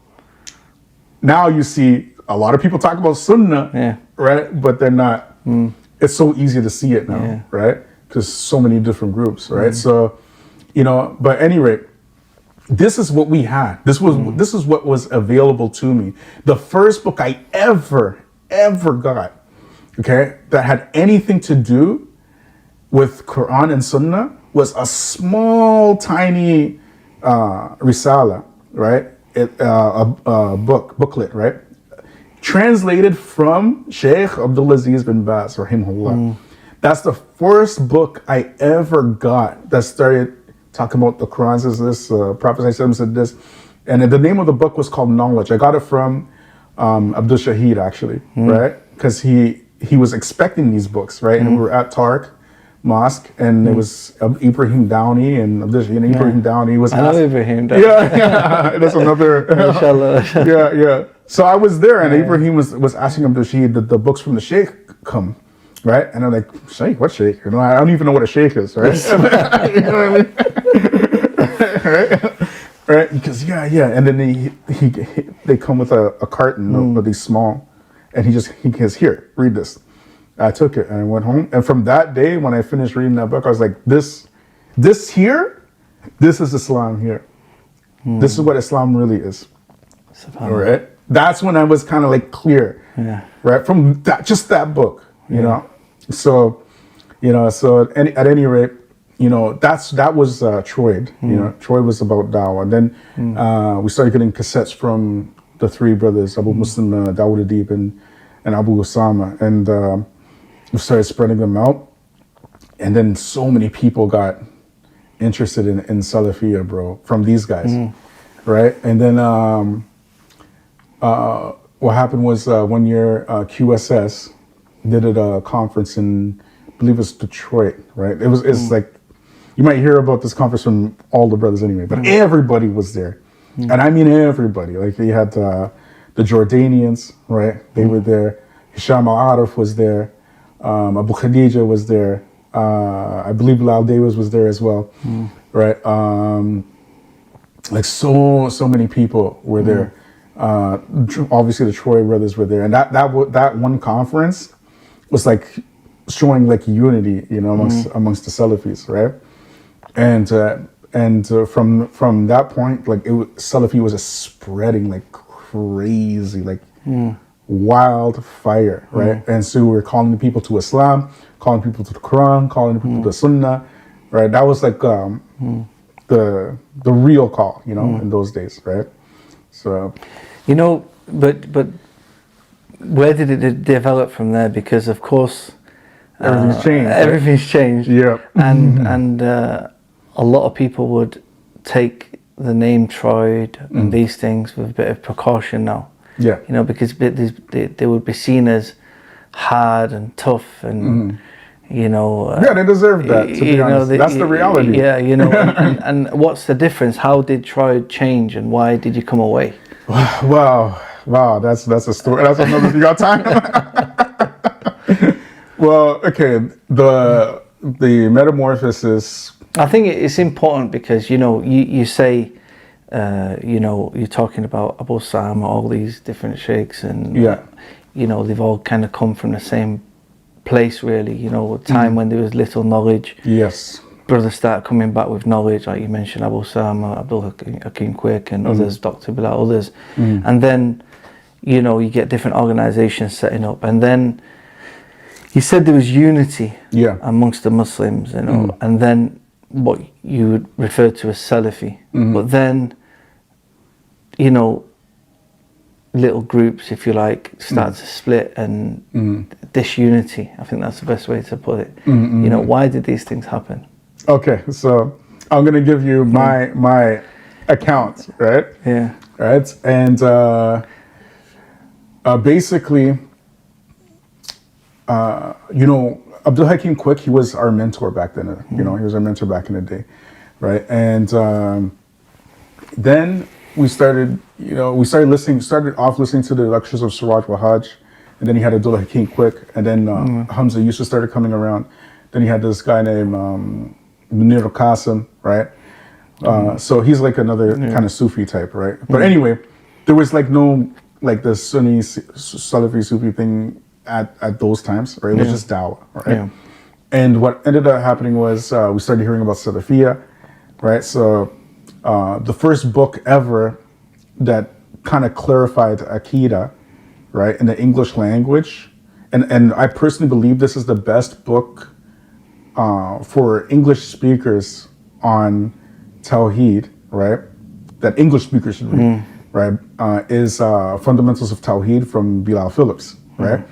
now you see a lot of people talk about Sunnah, right? But they're not, it's so easy to see it now, right? Because so many different groups, right? So, but at any rate, this is what we had. This is what was available to me. The first book I ever got, okay, that had anything to do with Quran and Sunnah was a small, tiny risala, right? A booklet, right? Translated from Sheikh Abdulaziz bin Baz, rahimahullah. That's the first book I ever got that started talking about the Quran says this, Prophet said this. And the name of the book was called Knowledge. I got it from Abdul Shahid, actually, right? Because he was expecting these books, right? And we were at Tark Mosque, and it was Ibrahim Downey and Abdul Shahid. And Ibrahim Downey was I know Ibrahim Downey. Yeah, that's another. Mashallah. Yeah. So I was there, and Ibrahim was asking Abdul Shahid that the books from the Sheikh come. Right? And I'm like, Sheikh, what Sheikh? I don't even know what a Sheikh is, right? You know what I mean? Right? Because, and then they come with a carton of these small, and he goes, here, read this. I took it, and I went home. And from that day, when I finished reading that book, I was like, this here, this is Islam here. This is what Islam really is. All right? That's when I was kind of like clear, right? From just that book. You know, so at any rate, that was Troy. Troy was about Dawah. And then we started getting cassettes from the three brothers, Abu Muslim, Dawood Adib, and Abu Osama, and we started spreading them out. And then so many people got interested in Salafiyya, bro, from these guys, right? And then what happened was one year QSS did a conference in, I believe it was Detroit, right? It's like, you might hear about this conference from all the brothers anyway, but everybody was there. And I mean everybody. Like they had the Jordanians, right? They were there. Hisham al-Arif was there. Abu Khadija was there. I believe Lal Davis was there as well, right? Like so many people were there. Obviously the Troy brothers were there. And that one conference was like showing like unity, amongst the Salafis, right? And from that point, like Salafi was just spreading like crazy, like wildfire, right? And so we were calling the people to Islam, calling people to the Quran, calling people to Sunnah, right? That was like the real call, in those days, right? So, but where did it develop from there? Because of course everything's changed. Everything's changed. Yeah. And a lot of people would take the name Troyd and these things with a bit of precaution now. Yeah. You know, because they would be seen as hard and tough and, you know... yeah, they deserve that, to be honest. That's the reality. Yeah, you know, and what's the difference? How did Troyd change and why did you come away? Wow, that's a story. That's another, you got time? Well, okay, the metamorphosis... I think it's important because, you know, you say... you know, you're talking about Abu Sam, all these different sheikhs, and you know, they've all kind of come from the same place, really. You know, a time when there was little knowledge. Yes. Brothers start coming back with knowledge, like you mentioned, Abu Sam, Abdul Hakim Quick, and others, Dr. Bilal, others, and then, you know, you get different organizations setting up, and then you said there was unity amongst the Muslims, you know, and then what you would refer to as Salafi, but then, you know, little groups, if you like, start to split and disunity. I think that's the best way to put it. You know, why did these things happen? Okay, so I'm gonna give you my account, right? Yeah. Right, and basically, you know, Abdul Hakim Quick, he was our mentor back then. You know, he was our mentor back in the day, right? And then we started, you know, started off listening to the lectures of Siraj Wahaj, and then he had Abdul Hakim Quick, and then Hamza Yusuf started coming around. Then he had this guy named Munir Qasim, right? So he's like another kind of Sufi type, right? But anyway, there was like no like the Sunni Salafi Sufi thing at those times, right? It was just dawah, right? Yeah. And what ended up happening was we started hearing about Salafiyya, right? So the first book ever that kind of clarified Aqidah, right, in the English language, and I personally believe this is the best book for English speakers on Tawheed, right, that English speakers should read, right, is Fundamentals of Tawheed from Bilal Phillips, right?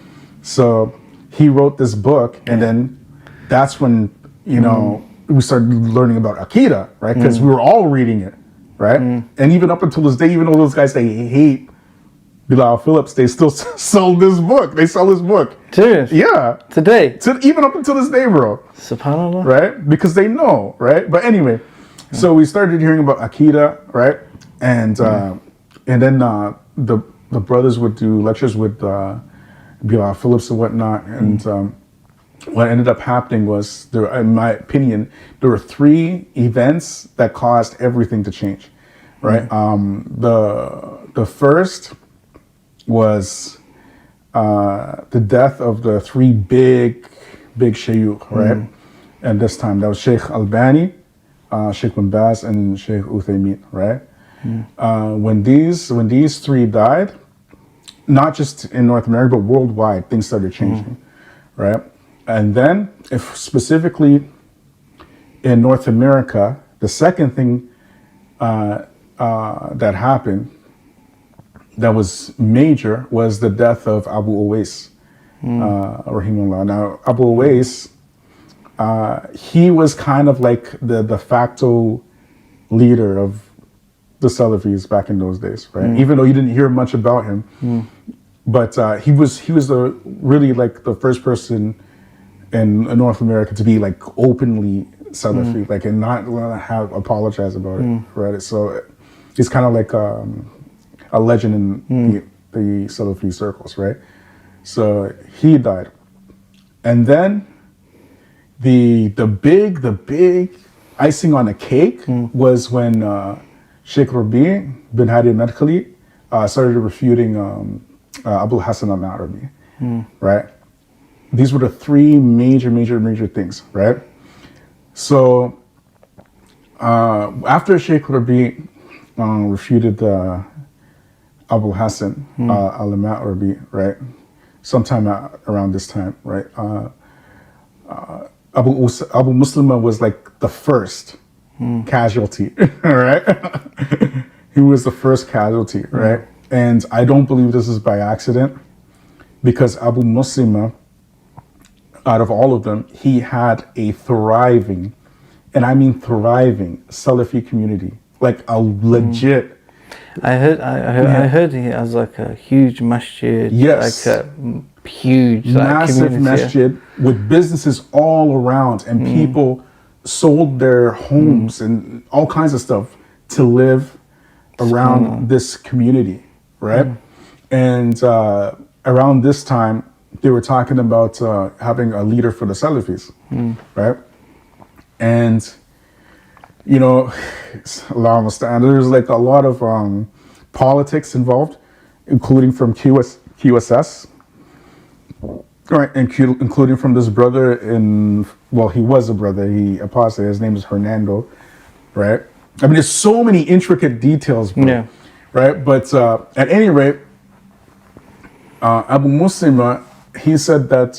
So he wrote this book, and then that's when, you know, we started learning about Aqidah, right? Because we were all reading it, right? And even up until this day, even though those guys, they hate Bilal Phillips, they still sell this book. They sell this book. Serious? Yeah. Today? Even up until this day, bro. SubhanAllah. Right? Because they know, right? But anyway, so we started hearing about Aqidah, right? And then the brothers would do lectures with Bilal Phillips and whatnot, and what ended up happening was, in my opinion, there were 3 events that caused everything to change, right? The first was the death of the 3 big shayukh, right? And this time, that was Sheikh Albani, Sheikh Bin Baz, and Sheikh Uthaymeen, right? When these 3 died, not just in North America, but worldwide, things started changing, right? And then, if specifically in North America, the second thing that happened that was major was the death of Abu Uwais, rahimahullah. Now, Abu Uwais, he was kind of like the de facto leader of the Salafis back in those days, right? Even though you didn't hear much about him, but he was really like the first person in North America to be like openly Salafi, like, and not have apologize about it, right? So he's kind of like a legend in the Salafi circles, right? So he died, and then the big icing on the cake was when Sheikh Rabi bin Hadi al-Madkhali started refuting Abul Hasan al-Arabi, right? These were the 3 major things, right? So after Sheikh Rabi refuted Abul Hasan al-Arabi, right? Sometime around this time, right? Abu Muslima was like the first casualty, right? He was the first casualty, right? And I don't believe this is by accident, because Abu Muslima, out of all of them, he had a thriving, and I mean thriving, Salafi community. like a legit. I heard he has like a huge masjid. Yes. Like a huge, massive community. masjid with businesses all around, and people sold their homes and all kinds of stuff to live around this community, right? And around this time, they were talking about having a leader for the Salafis, right? And, you know, there's like a lot of politics involved, including from QSS, right? Including from this brother he was a brother, he apostated, his name is Hernando, right? I mean, there's so many intricate details, bro, Yeah. right? But at any rate, Abu Muslima, he said that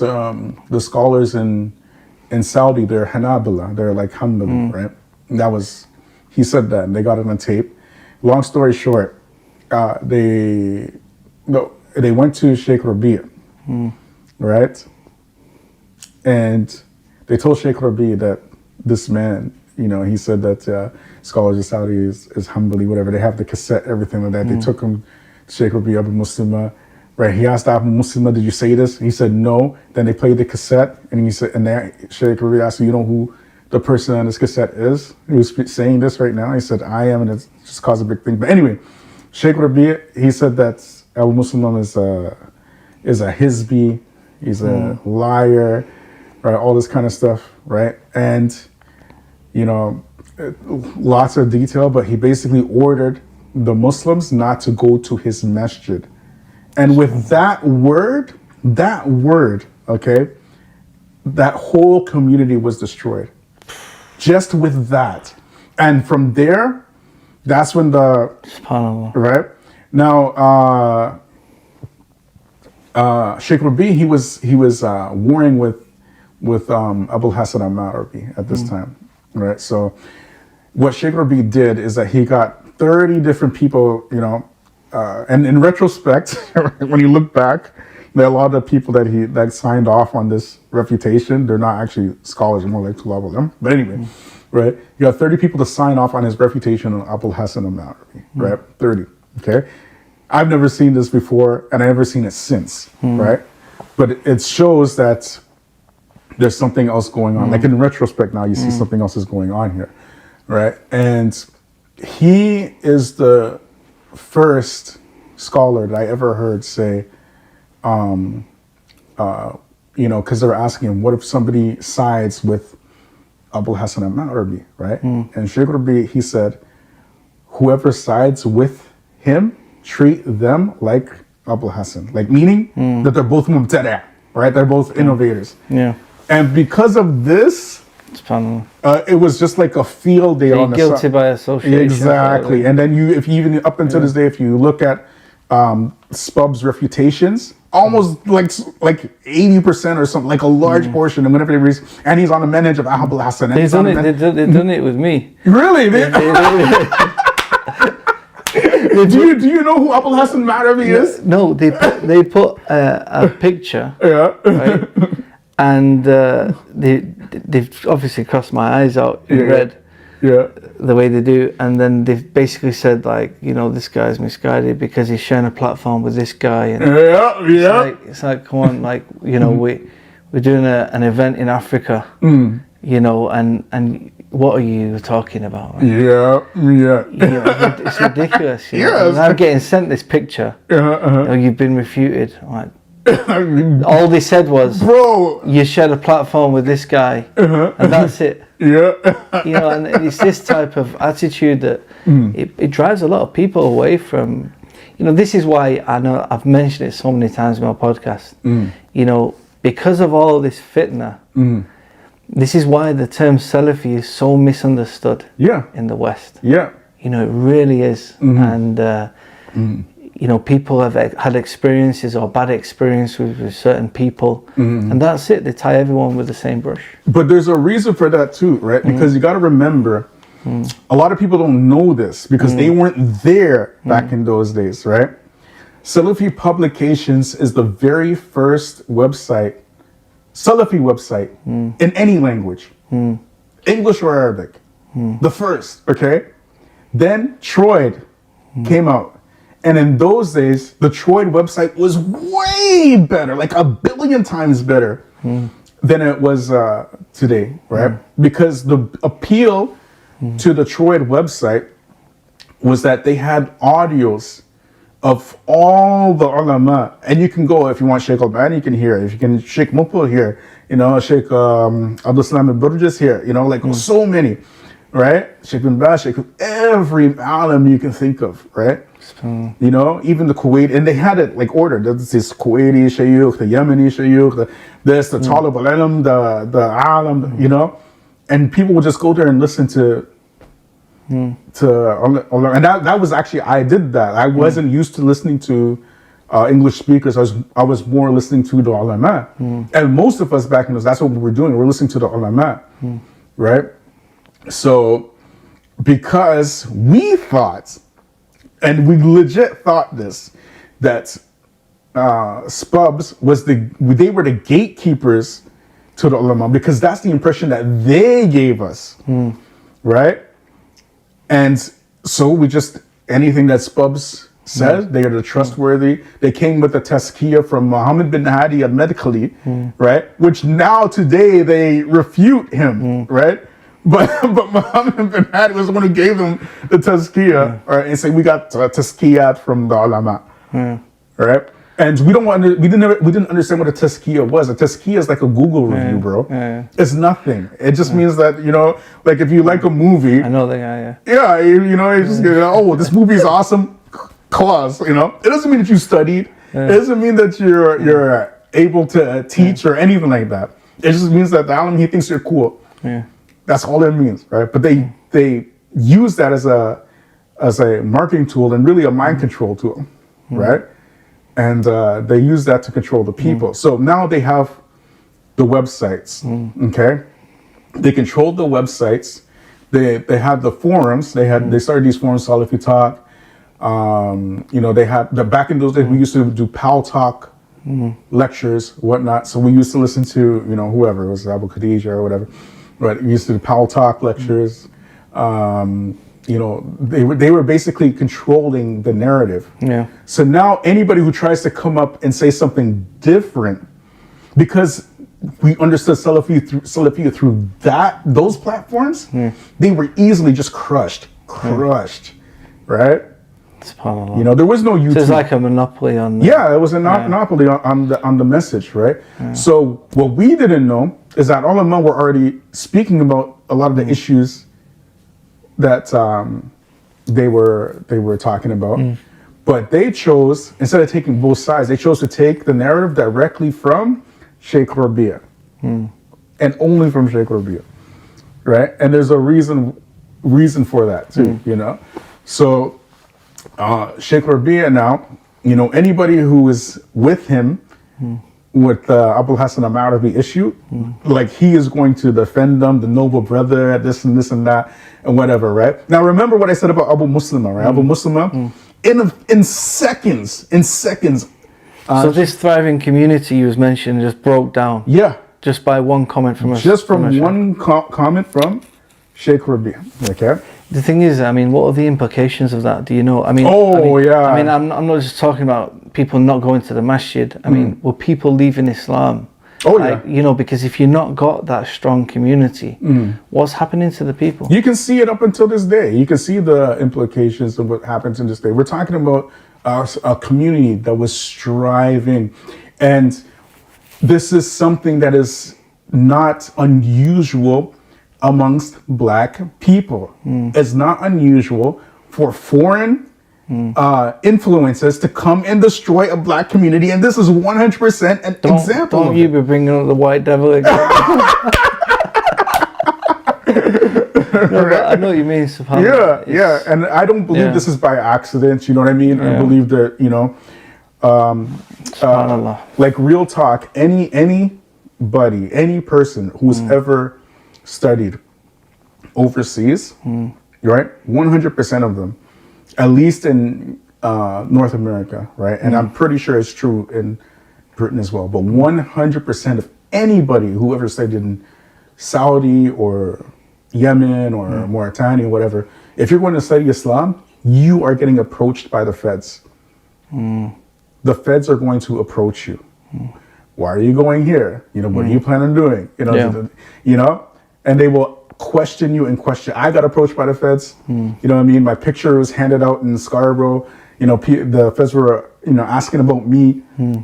the scholars in Saudi, they're Hanabila, they're like Hanbali, right? And he said that, and they got it on tape. Long story short, they went to Sheikh Rabi', right? And they told Sheikh Rabi' that this man, you know, he said that scholars in Saudi is Hanbali, whatever. They have the cassette, everything like that. They took him to Sheikh Rabi' Abu Muslima. Right, he asked Abu Muslima, "Did you say this?" He said no. Then they played the cassette, and he said, and then Sheikh Rabi' asked, "You know who the person on this cassette is? He was saying this right now." He said, "I am," and it just caused a big thing. But anyway, Sheikh Rabi', he said that Abu Muslim is a hizbi, he's a liar, right? All this kind of stuff, right? And you know, lots of detail. But he basically ordered the Muslims not to go to his masjid. And with that word, okay, that whole community was destroyed. Just with that. And from there, that's when right? Now, Sheikh Rabi', he was warring with Abul Hasan al-Ma'arbi at this time, right? So what Sheikh Rabi' did is that he got 30 different people, you know, and in retrospect, when you look back, there are a lot of people that signed off on this refutation. They're not actually scholars, they're more like Tulab al-Ilm. But anyway, right? You got 30 people to sign off on his refutation on Abul Hasan al-Ma'arbi, right? 30, okay? I've never seen this before, and I've never seen it since, right? But it shows that there's something else going on. Like in retrospect now, you see something else is going on here, right? And he is the first scholar that I ever heard say, you know, because they were asking him, what if somebody sides with Abul Hasan al-Ma'arbi, right? And Sheikh Rabi', he said, whoever sides with him, treat them like Abul Hasan, like meaning that they're both mubtada', right? They're both innovators. Yeah. And because of this, it was just like a field day on the side. Guilty by association. Exactly. And then if you even up until this day, if you look at Spub's refutations, almost like 80% or something, like a large portion, and whenever they reach, and he's on the manage of Abul Hasan. They've done it with me. Really? Do you know who Abul Hasan al-Ma'arbi is? No, they put a picture. Yeah. Right? And they've obviously crossed my eyes out in red, the way they do, and then they've basically said, like, you know, this guy's misguided because he's sharing a platform with this guy, and it's like come on, like, you know, we're doing an event in Africa, you know, and what are you talking about? Right? You know, it's ridiculous. You know? And I'm getting sent this picture. You know, you've been refuted. I'm like, all they said was, "Bro, you shared a platform with this guy, and that's it." You know, and it's this type of attitude that it drives a lot of people away from. You know, this is why I know I've mentioned it so many times in my podcast. You know, because of all this fitna, this is why the term Salafi is so misunderstood. In the West. You know, it really is, and. You know, people have had experiences or bad experiences with certain people, and that's it. They tie everyone with the same brush. But there's a reason for that too, right? Because you got to remember, a lot of people don't know this because they weren't there back in those days, right? Salafi Publications is the very first website, Salafi website, in any language, English or Arabic. The first, okay? Then Troid came out. And in those days, the Troid website was way better, like 1 billion times better than it was today, right? Because the appeal to the Troid website was that they had audios of all the ulama, and you can go if you want Sheikh Albani, you can hear. If you can Sheikh Mupul here, Sheikh Abdul Salam al-Burjis here, like so many, right? Sheikh bin Baz, Sheikh, every alim you can think of, right? Even the Kuwait, and they had it like ordered. There's this Kuwaiti Shaykh, the Yemeni Shaykh, there's the Talib al-Ilm, the alim, and people would just go there and listen to and that was actually, I did that. I wasn't used to listening to English speakers. I was more listening to the ulama, and most of us back in those, that's what we were doing. We're listening to the ulama, right? So because we thought, and we legit thought this, that Spubs they were the gatekeepers to the ulama, because that's the impression that they gave us, right? And so we just, anything that Spubs said, they are the trustworthy. They came with a tazkiyah from Muhammad bin Hadi al-Madkhali, right? Which now today they refute him, right? But Muhammad bin Hadi was the one who gave them the tazkiyah, right? And say we got tazkiyat from the ulama, right? And we didn't understand what a tazkiyah was. A tazkiyah is like a Google review, bro. It's nothing. It just means that, like if you like a movie. I know the guy, yeah. You just oh, this movie is awesome, clause, It doesn't mean that you studied. It doesn't mean that you're able to teach or anything like that. It just means that the alim, he thinks you're cool. That's all it means, right? But they use that as a marketing tool and really a mind control tool, right? And they use that to control the people. So now they have the websites, okay? They controlled the websites. They had the forums. They started these forums, Salafi Talk. They had back in those days we used to do Pal Talk lectures, whatnot. So we used to listen to whoever it was, Abu Khadija or whatever. Right? We used to do Pal Talk lectures. They were basically controlling the narrative. Yeah. So now anybody who tries to come up and say something different, because we understood Salafiyya through those platforms, they were easily just crushed, right? SubhanAllah. There was no YouTube. So it's like a monopoly on. It was a monopoly on the message, right? So what we didn't know is that ulama were already speaking about a lot of the issues that they were talking about, but they chose, instead of taking both sides, they chose to take the narrative directly from Sheikh Rabi'a, and only from Sheikh Rabi'a, right? And there's a reason for that too, So Sheikh Rabi'a now, anybody who is with him with Abul Hassan al-Ma'rabi issue, like he is going to defend them, the noble brother, this and that, and whatever, right? Now remember what I said about Abu Muslima, right? Abu Muslima, in seconds. So this thriving community you was mentioning just broke down. Yeah. Just by one comment from us. Just from one comment from Sheikh Rabi'a, okay? The thing is, what are the implications of that? Do you know? I'm not just talking about people not going to the masjid. Were people leaving Islam? Oh, yeah. Because if you've not got that strong community, what's happening to the people? You can see it up until this day. You can see the implications of what happens in this day. We're talking about a community that was striving. And this is something that is not unusual amongst black people. It's not unusual for foreign influences to come and destroy a black community, and this is 100% an example. Don't you be bringing up the white devil again? I know what you mean, subhanAllah. Yeah, and I don't believe this is by accident. You know what I mean? I believe that subhanAllah. Like real talk. Anybody, any person who's ever studied overseas, right? 100% of them, at least in North America, right? And I'm pretty sure it's true in Britain as well. But 100% of anybody who ever studied in Saudi or Yemen or Mauritania, whatever, if you're going to study Islam, you are getting approached by the feds. The feds are going to approach you. Why are you going here? What are you planning on doing? And they will question you and question. I got approached by the feds. You know what I mean? My picture was handed out in Scarborough. The feds were, asking about me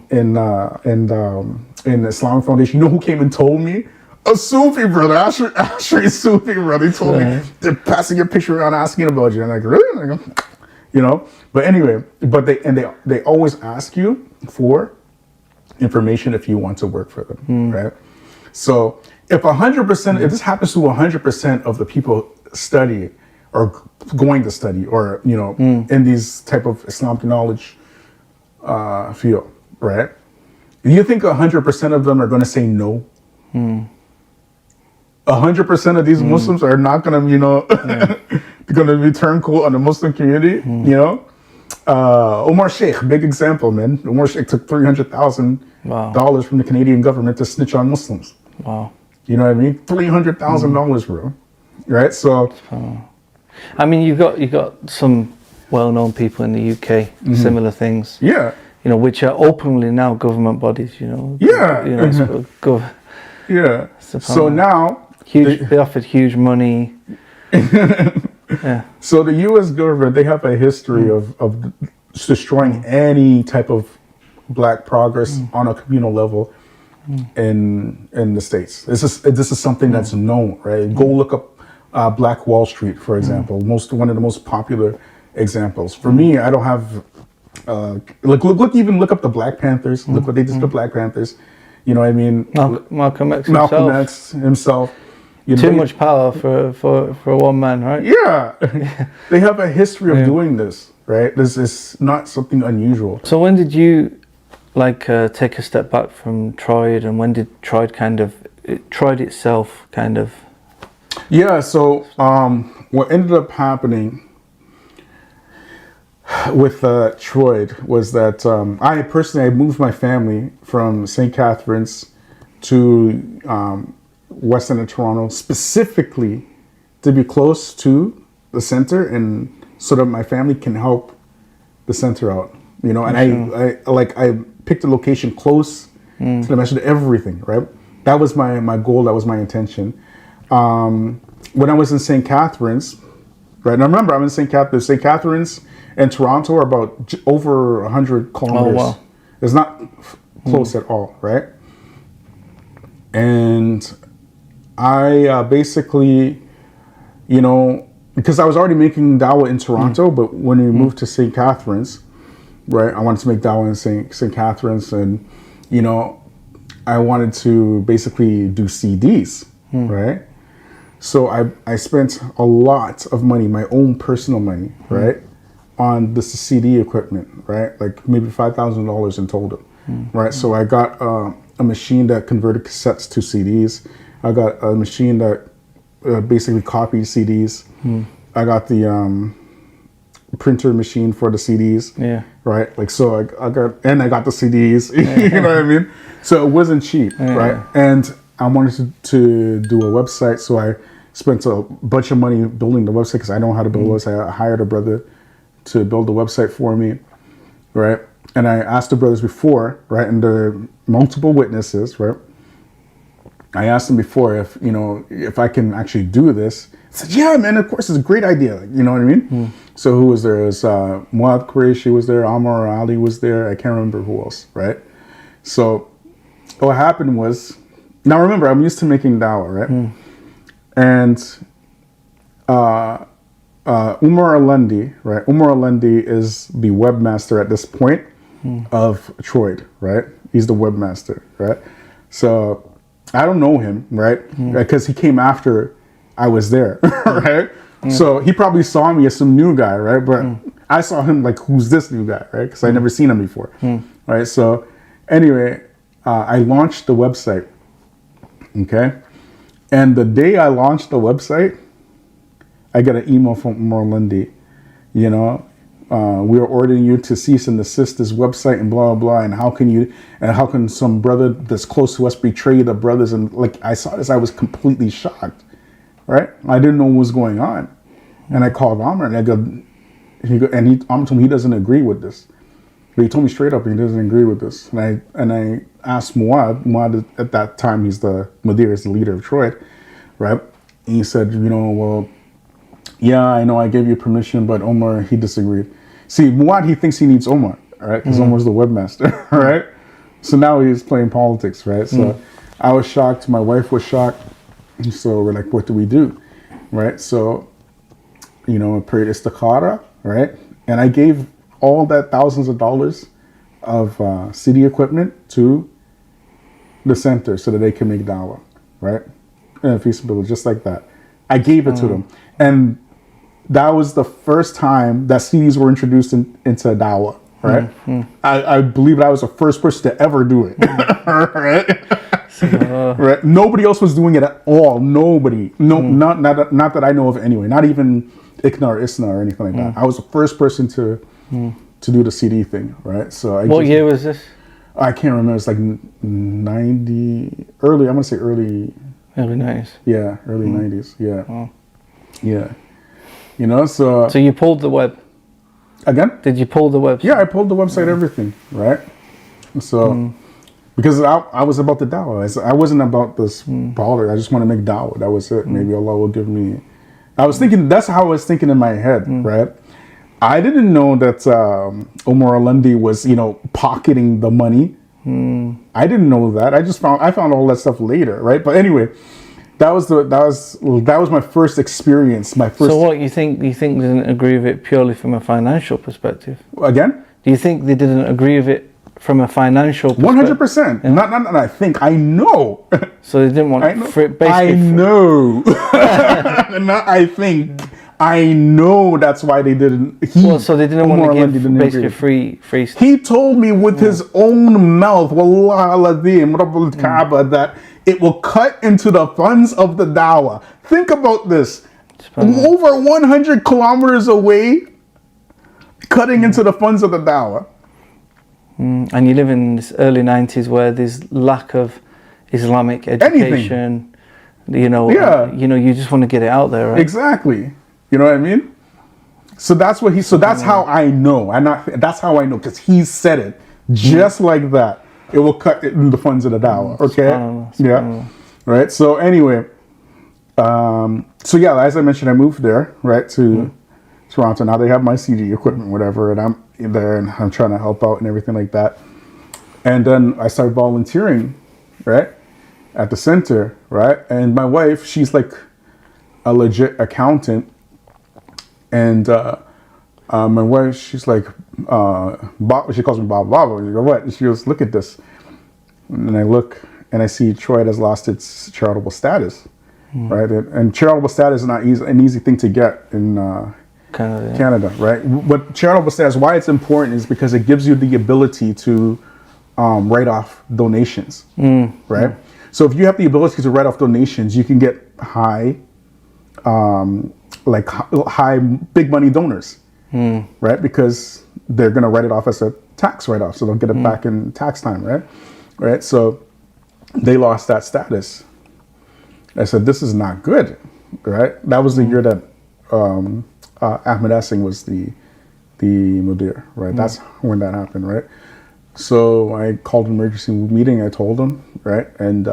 in the Islamic Foundation. You know who came and told me? A Sufi brother, Asher Sufi brother. He told me they're passing your picture around asking about you. And I'm like, really? But anyway, they always ask you for information if you want to work for them, right? So if 100%, if this happens to 100% of the people study or going to study or, in these type of Islamic knowledge field, right? Do you think 100% of them are going to say no? 100% of these Muslims are not going to, going to be turncoat on the Muslim community, Omar Sheikh, big example, man. Omar Sheikh took $300,000 from the Canadian government to snitch on Muslims. Wow. You know what I mean? $300,000, bro. Right? So, I mean, you got some well-known people in the UK, similar things. Yeah. Which are openly now government bodies. Yeah. Yeah. So now they offered huge money. Yeah. So the U.S. government, they have a history of destroying any type of black progress on a communal level in the States. This is something that's known, right? Go look up Black Wall Street, for example. One of the most popular examples. For me, I don't have look up the Black Panthers. Look what they did to the Black Panthers. You know what I mean? Malcolm X himself. Too much power for one man, right? Yeah. They have a history of doing this, right? This is not something unusual. So when did you take a step back from Troid, and when did Troid itself kind of? Yeah, so what ended up happening with Troid was that I moved my family from St. Catharines to West End of Toronto, specifically to be close to the center and so that my family can help the center out, and I picked a location close to the mention everything, right? That was my goal, that was my intention. When I was in St. Catharines, right? Now remember, I'm in St. Catharines. St. Catharines and Toronto are about over 100 kilometers. Oh, wow. It's not close at all, right? And I basically, because I was already making dawah in Toronto, but when we moved to St. Catharines, right, I wanted to make dawah in St. Catharines, and, I wanted to basically do CDs, right? So I spent a lot of money, my own personal money, right, on this CD equipment, right? Like maybe $5,000 in total, right? So I got a machine that converted cassettes to CDs. I got a machine that basically copied CDs. I got the printer machine for the CDs. Yeah. Right. So I got the CDs. You know what I mean? So it wasn't cheap, right? And I wanted to do a website, so I spent a bunch of money building the website because I don't know how to build a website. I hired a brother to build the website for me, right? And I asked the brothers before, right, and the multiple witnesses, right? I asked them before if I can actually do this. I said, yeah, man, of course, it's a great idea. You know what I mean? So who was there? It was Muad Qureshi was there, Amar Ali was there. I can't remember who else, right? So what happened was, now remember, I'm used to making dawah, right? And Umar Alundi, right? Umar Alundi is the webmaster at this point of Troid, right? He's the webmaster, right? So I don't know him, right? Because he came after I was there, right? So he probably saw me as some new guy, right? But I saw him like, who's this new guy, right? Because I never seen him before, right? So anyway, I launched the website, okay? And the day I launched the website, I got an email from Umar Alundi, we are ordering you to cease and desist this website and blah, blah, blah. And how can some brother that's close to us betray the brothers? And I saw this, I was completely shocked, right? I didn't know what was going on. And I called Amr and Amr told me he doesn't agree with this. But he told me straight up he doesn't agree with this. And I asked Muad. Muad at that time, he's the Mudir, is the leader of Troy, right? And he said, well, yeah, I know I gave you permission, but Omar, he disagreed. See, Muad, he thinks he needs Omar, right? Because Omar's the webmaster, right? So now he's playing politics, right? So I was shocked. My wife was shocked. So we're like, what do we do, right? So, I prayed istikhara, right? And I gave all that thousands of dollars of city equipment to the center so that they can make dawah, right? And feasibility, just like that. I gave it to them. And that was the first time that CDs were introduced into dawah, right? I believe I was the first person to ever do it, right? Right? Nobody else was doing it at all. Nobody. No, not that I know of anyway. Not even ICNA or ISNA or anything like that. I was the first person to do the CD thing, right? So what year was this? I can't remember. It's like 90, early. I'm gonna say early 90s. Yeah, early 90s. Yeah, yeah. So you pulled the web again? Did you pull the website? Yeah, I pulled the website, everything, right? So because I was about the dawah. I wasn't about this baller. I just want to make dawah. That was it. Maybe Allah will give me. I was thinking. That's how I was thinking in my head, right? I didn't know that Omar Alandi was, pocketing the money. I didn't know that. I found all that stuff later, right? But anyway, that was my first experience. So what you think they didn't agree with it purely from a financial perspective? Again? Do you think they didn't agree with it from a financial perspective? 100%. Yeah. Not I think. I know. So they didn't want I know. Not I think. I know that's why they didn't. So they didn't want to give basically free. He told me with his own mouth, Wallah al-Azim, Rabbul Kaaba, that it will cut into the funds of the dawah. Think about this. Over 100 kilometers away, cutting into the funds of the dawah. And you live in this early 90s where there's lack of Islamic education. Anything. You just want to get it out there, right? Exactly. You know what I mean? So that's what so that's how I know. That's how I know, because he said it just like that. It will cut in the funds of the dawah. Okay? Yeah. Right. So anyway, as I mentioned, I moved there, right, to Toronto. Now they have my CD equipment, whatever, and I'm there and I'm trying to help out and everything like that. And then I started volunteering, right, at the center, right? And my wife, she's like a legit accountant. And my wife, she's like, Bob, she calls me Bob. You go, what? And she goes, look at this. And I look and I see Troy has lost its charitable status, right? And charitable status is not an easy thing to get in Canada, right? But charitable status, why it's important is because it gives you the ability to write off donations, right? So if you have the ability to write off donations, you can get high big money donors, right? Because they're going to write it off as a tax write-off, so they'll get it back in tax time, right? So they lost that status. I said, this is not good, right? That was the year that Ahmed Essing was the Mudir, right? That's when that happened, right? So I called an emergency meeting. I told them, right? And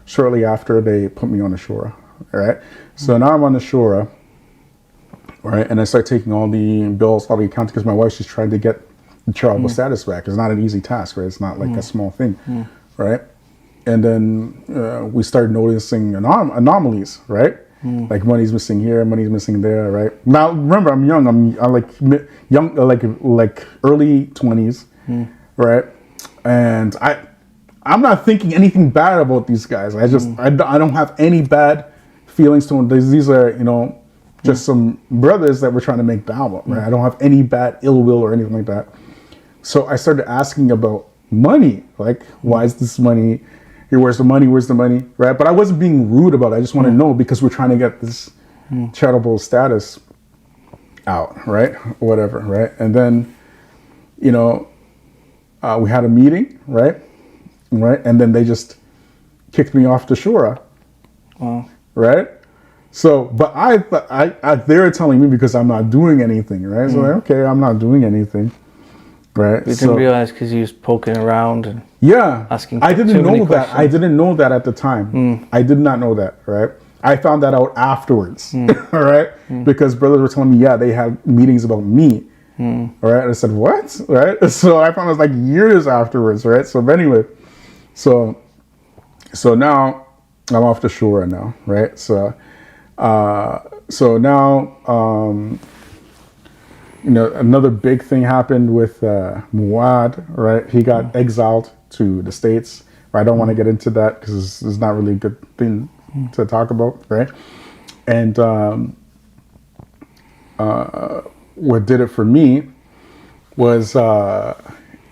shortly after, they put me on the shura, right? So now I'm on the shura, right? And I start taking all the bills, all the accounting, because my wife, she's trying to get the charitable status back. It's not an easy task, right? It's not like a small thing, right? And then we started noticing anomalies, right? Like money's missing here, money's missing there, right? Now remember, I'm young. I'm like young, like early 20s, right? And I'm not thinking anything bad about these guys. I don't have any bad feelings to them. These are, just some brothers that were trying to make dawah, right? I don't have any bad ill will or anything like that. So I started asking about money, like, why is this money here? Where's the money? Where's the money? Right? But I wasn't being rude about it. I just want to know, because we're trying to get this charitable status out, right? Whatever, right? And then, we had a meeting, right? And then they just kicked me off the shura, right? So, but I they were telling me because I'm not doing anything, right? So like, okay, I'm not doing anything, right? You didn't realize because you was poking around and asking. I didn't know that. I didn't know that at the time. I did not know that, right? I found that out afterwards, all right? Because brothers were telling me, yeah, they had meetings about me, all right? I said, what, right? So I found it like years afterwards, right? So but anyway, so now I'm off the shore now, right? So now, another big thing happened with Muad, right? He got exiled to the States. I don't want to get into that because it's not really a good thing to talk about, right? And what did it for me was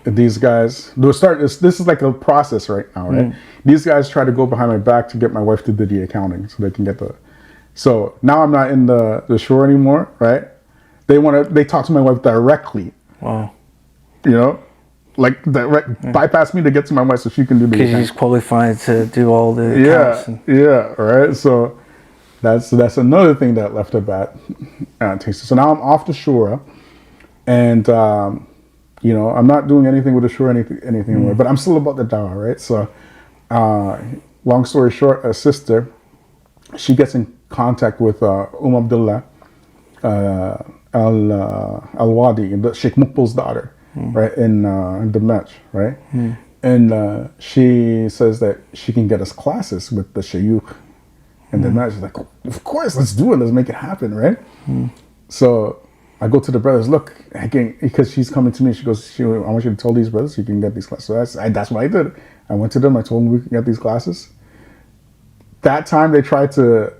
these guys. This is like a process right now, right? These guys try to go behind my back to get my wife to do the accounting so they can get the. So now I'm not in the shore anymore, right? They talk to my wife directly. Wow. Like bypass me to get to my wife so she can do the because she's qualified to do all the accounts. Right. So that's another thing that left a bad taste. So now I'm off the shore, and I'm not doing anything with the shore anything anymore. But I'm still about the dawah, right? So long story short, a sister, she gets in contact with Abdullah Al-Wadi, the Sheikh Mukbul's daughter, right, in the match, right? And she says that she can get us classes with the Shayukh and the match. She's like, of course, let's do it. Let's make it happen, right? So I go to the brothers, look, because she's coming to me. She goes, I want you to tell these brothers you can get these classes. So that's what I did. I went to them. I told them we can get these classes. That time they tried to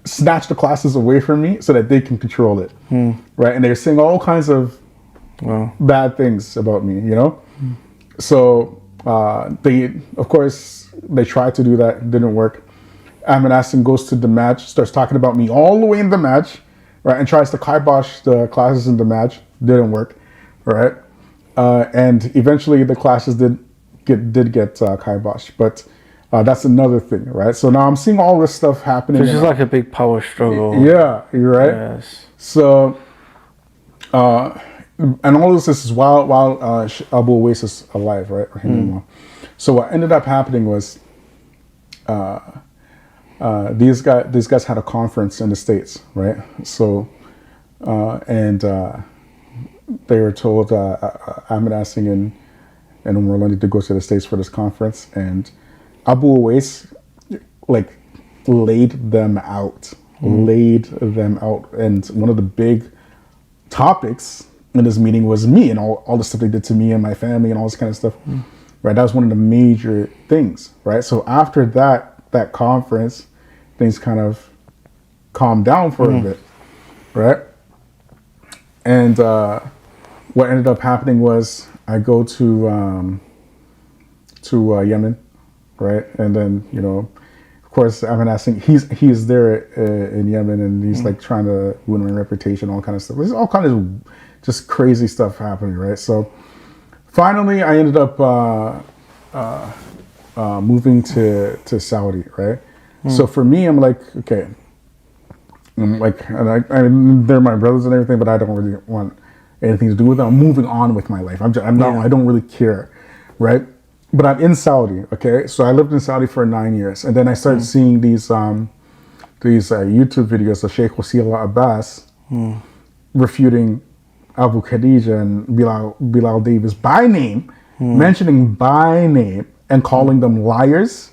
snatch the classes away from me so that they can control it, right? And they're saying all kinds of bad things about me, So they tried to do that, didn't work. Ahmed Hassan goes to the match, starts talking about me all the way in the match, right? And tries to kibosh the classes in the match, didn't work, right? And eventually the classes did get kiboshed, but that's another thing, right? So now I'm seeing all this stuff happening. It's just like a big power struggle. Yeah, you're right. Yes. So, and all this is while Abu Uwais is alive, right? So what ended up happening was these guys had a conference in the States, right? So, and they were told Ahmed Hassan and Umar London to go to the States for this conference, and Abu Uwais laid them out, and one of the big topics in this meeting was me and all the stuff they did to me and my family and all this kind of stuff, right? That was one of the major things, right? So after that conference, things kind of calmed down for a bit, right? And what ended up happening was I go to Yemen. Right, and then of course, Ahmed Hassan, he's there in Yemen, and he's like trying to win my reputation, all kind of stuff. There's all kind of just crazy stuff happening, right? So finally, I ended up moving to Saudi, right? So for me, I'm like, okay, and they're my brothers and everything, but I don't really want anything to do with them. I'm moving on with my life. I don't really care, right? But I'm in Saudi, okay? So I lived in Saudi for 9 years. And then I started seeing these YouTube videos of Sheikh Wasila Abbas refuting Abu Khadija and Bilal Davis by name, mentioning by name and calling them liars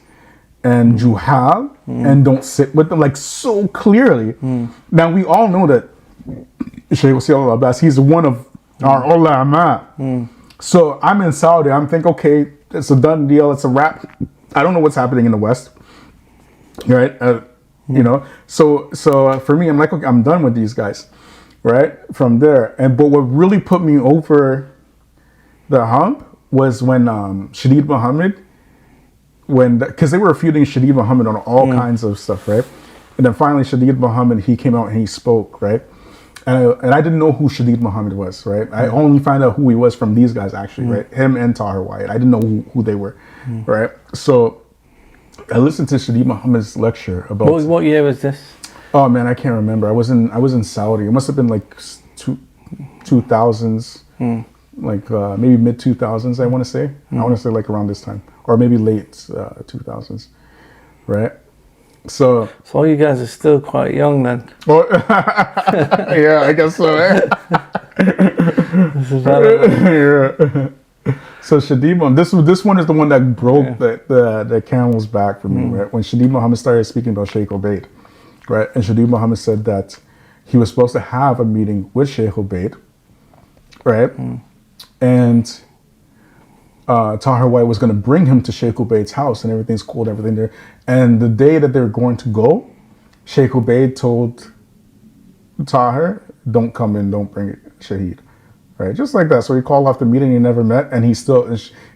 and juhal and don't sit with them, like so clearly. Now we all know that Sheikh Wasila Abbas, he's one of our ulama. So I'm in Saudi, I'm thinking, okay, it's a done deal. It's a wrap. I don't know what's happening in the West, right? So for me, I'm like, okay, I'm done with these guys, right? From there, but what really put me over the hump was when Shadid Muhammad, because they were feuding Shadid Muhammad on all kinds of stuff, right? And then finally, Shadid Muhammad, he came out and he spoke, right? And I didn't know who Shadid Muhammad was, right? I only found out who he was from these guys, actually, right? Him and Tahir Wyatt. I didn't know who they were, right? So I listened to Shadid Muhammad's lecture about... What year was this? Oh man, I can't remember. I was in Saudi. It must have been like 2000s, like maybe mid 2000s. I want to say. I want to say like around this time, or maybe late 2000s, right? So all you guys are still quite young then. Well, yeah, I guess so. Yeah. So Shadid, this one is the one that broke the camel's back for me, right? When Shadid Muhammad started speaking about Sheikh Obeid, right? And Shadid Muhammad said that he was supposed to have a meeting with Sheikh Obeid, right? And Tahir White was going to bring him to Sheikh Obeid's house, and everything's cool and everything there. And the day that they were going to go, Sheikh Obeid told Tahir, don't come in, don't bring Shahid. Right, just like that. So he called off the meeting he never met, and he still,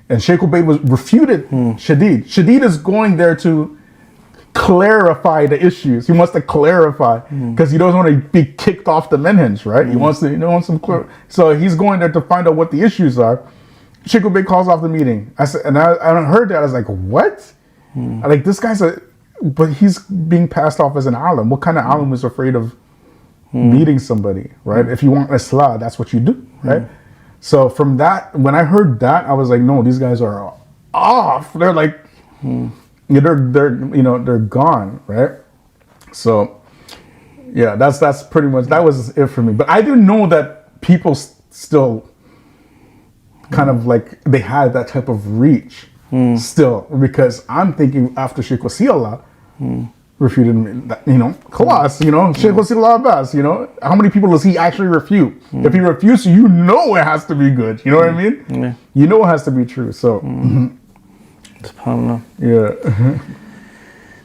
and Sheikh Obeid was refuted Shadid. Shadid is going there to clarify the issues. He wants to clarify because he doesn't want to be kicked off the minhaj, right? He wants to, some clear. So he's going there to find out what the issues are. Sheikh Obeid calls off the meeting. I said, and I heard that. I was like, what? Like, this guy's but he's being passed off as an alim. What kind of alim is afraid of meeting somebody, right? If you want Islah, that's what you do, right? So from that, when I heard that, I was like, no, these guys are off. They're like, they're gone, right? So yeah, that's pretty much, that was it for me. But I didn't know that people still kind of like, they had that type of reach still, because I'm thinking after Sheikh Wasiullah refuted me, Khalas, Sheikh Wasiullah Abbas, how many people does he actually refute? If he refutes, it has to be good. You know what I mean? Yeah. You know it has to be true. So, SubhanAllah. Yeah.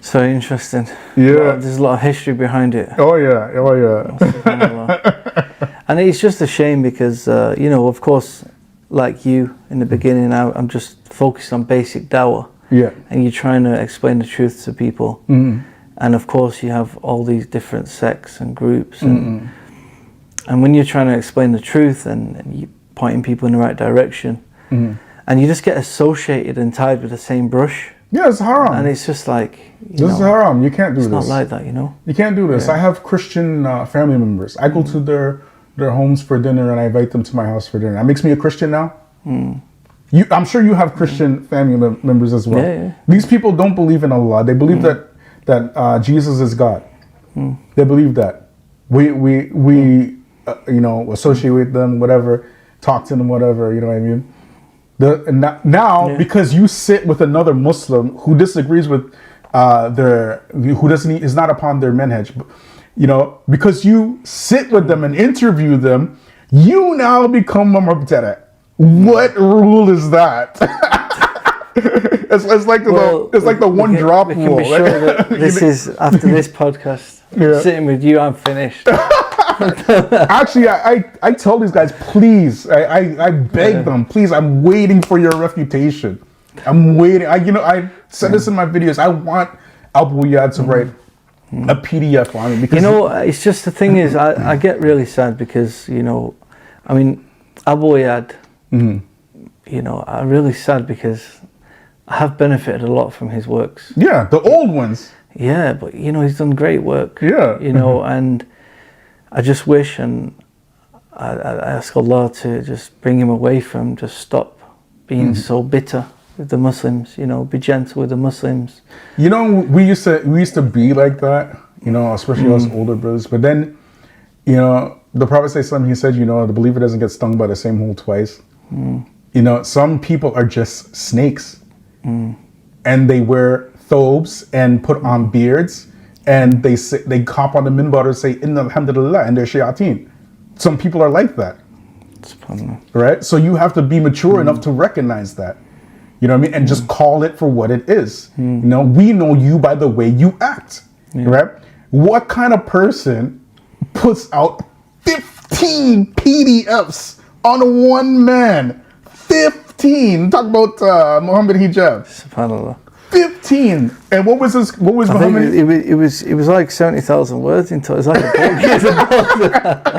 So interesting. Yeah. There's a lot of history behind it. Oh yeah. SubhanAllah. And it's just a shame because, of course, like you in the beginning, I'm just focused on basic dawah. Yeah. And you're trying to explain the truth to people. And of course you have all these different sects and groups. And when you're trying to explain the truth and you're pointing people in the right direction, and you just get associated and tied with the same brush. Yeah, it's haram. And it's just like, this is haram. You can't do this. It's not like that, You can't do this. Yeah. I have Christian family members. I go to their homes for dinner and I invite them to my house for dinner. That makes me a Christian now. I'm sure you have Christian family members as well. Yeah. These people don't believe in Allah. They believe that Jesus is God. They believe that. We associate with them, whatever, talk to them, whatever. You know what I mean? Because you sit with another Muslim who disagrees with is not upon their manhaj, because you sit with them and interview them, you now become a mubtada'. What rule is that? it's like the one drop rule. We can be sure that this is, after this podcast, sitting with you, I'm finished. Actually, I tell these guys, please, I beg them, please, I'm waiting for your refutation. I'm waiting. I said this in my videos. I want Abu Yad to write a PDF on it, because it's just, the thing is, I get really sad because Abu Yad, I'm really sad because I have benefited a lot from his works. Yeah, the old ones. Yeah, but he's done great work. Yeah. And I just wish, and I ask Allah to just bring him away from, just stop being so bitter with the Muslims, be gentle with the Muslims. We used to be like that, especially us older brothers. But then, the Prophet ﷺ, he said, the believer doesn't get stung by the same hole twice. Some people are just snakes, and they wear thobes and put on beards, and they hop on the minbar and say inna alhamdulillah, and they're shayateen. Some people are like that, right? So you have to be mature enough to recognize that, and just call it for what it is. We know you by the way you act, right? What kind of person puts out 15 PDFs on one man? 15. Talk about Muhammad Hijab. SubhanAllah. 15. And what was this? What was Muhammad? It was like 70,000 words into it. It's like a book.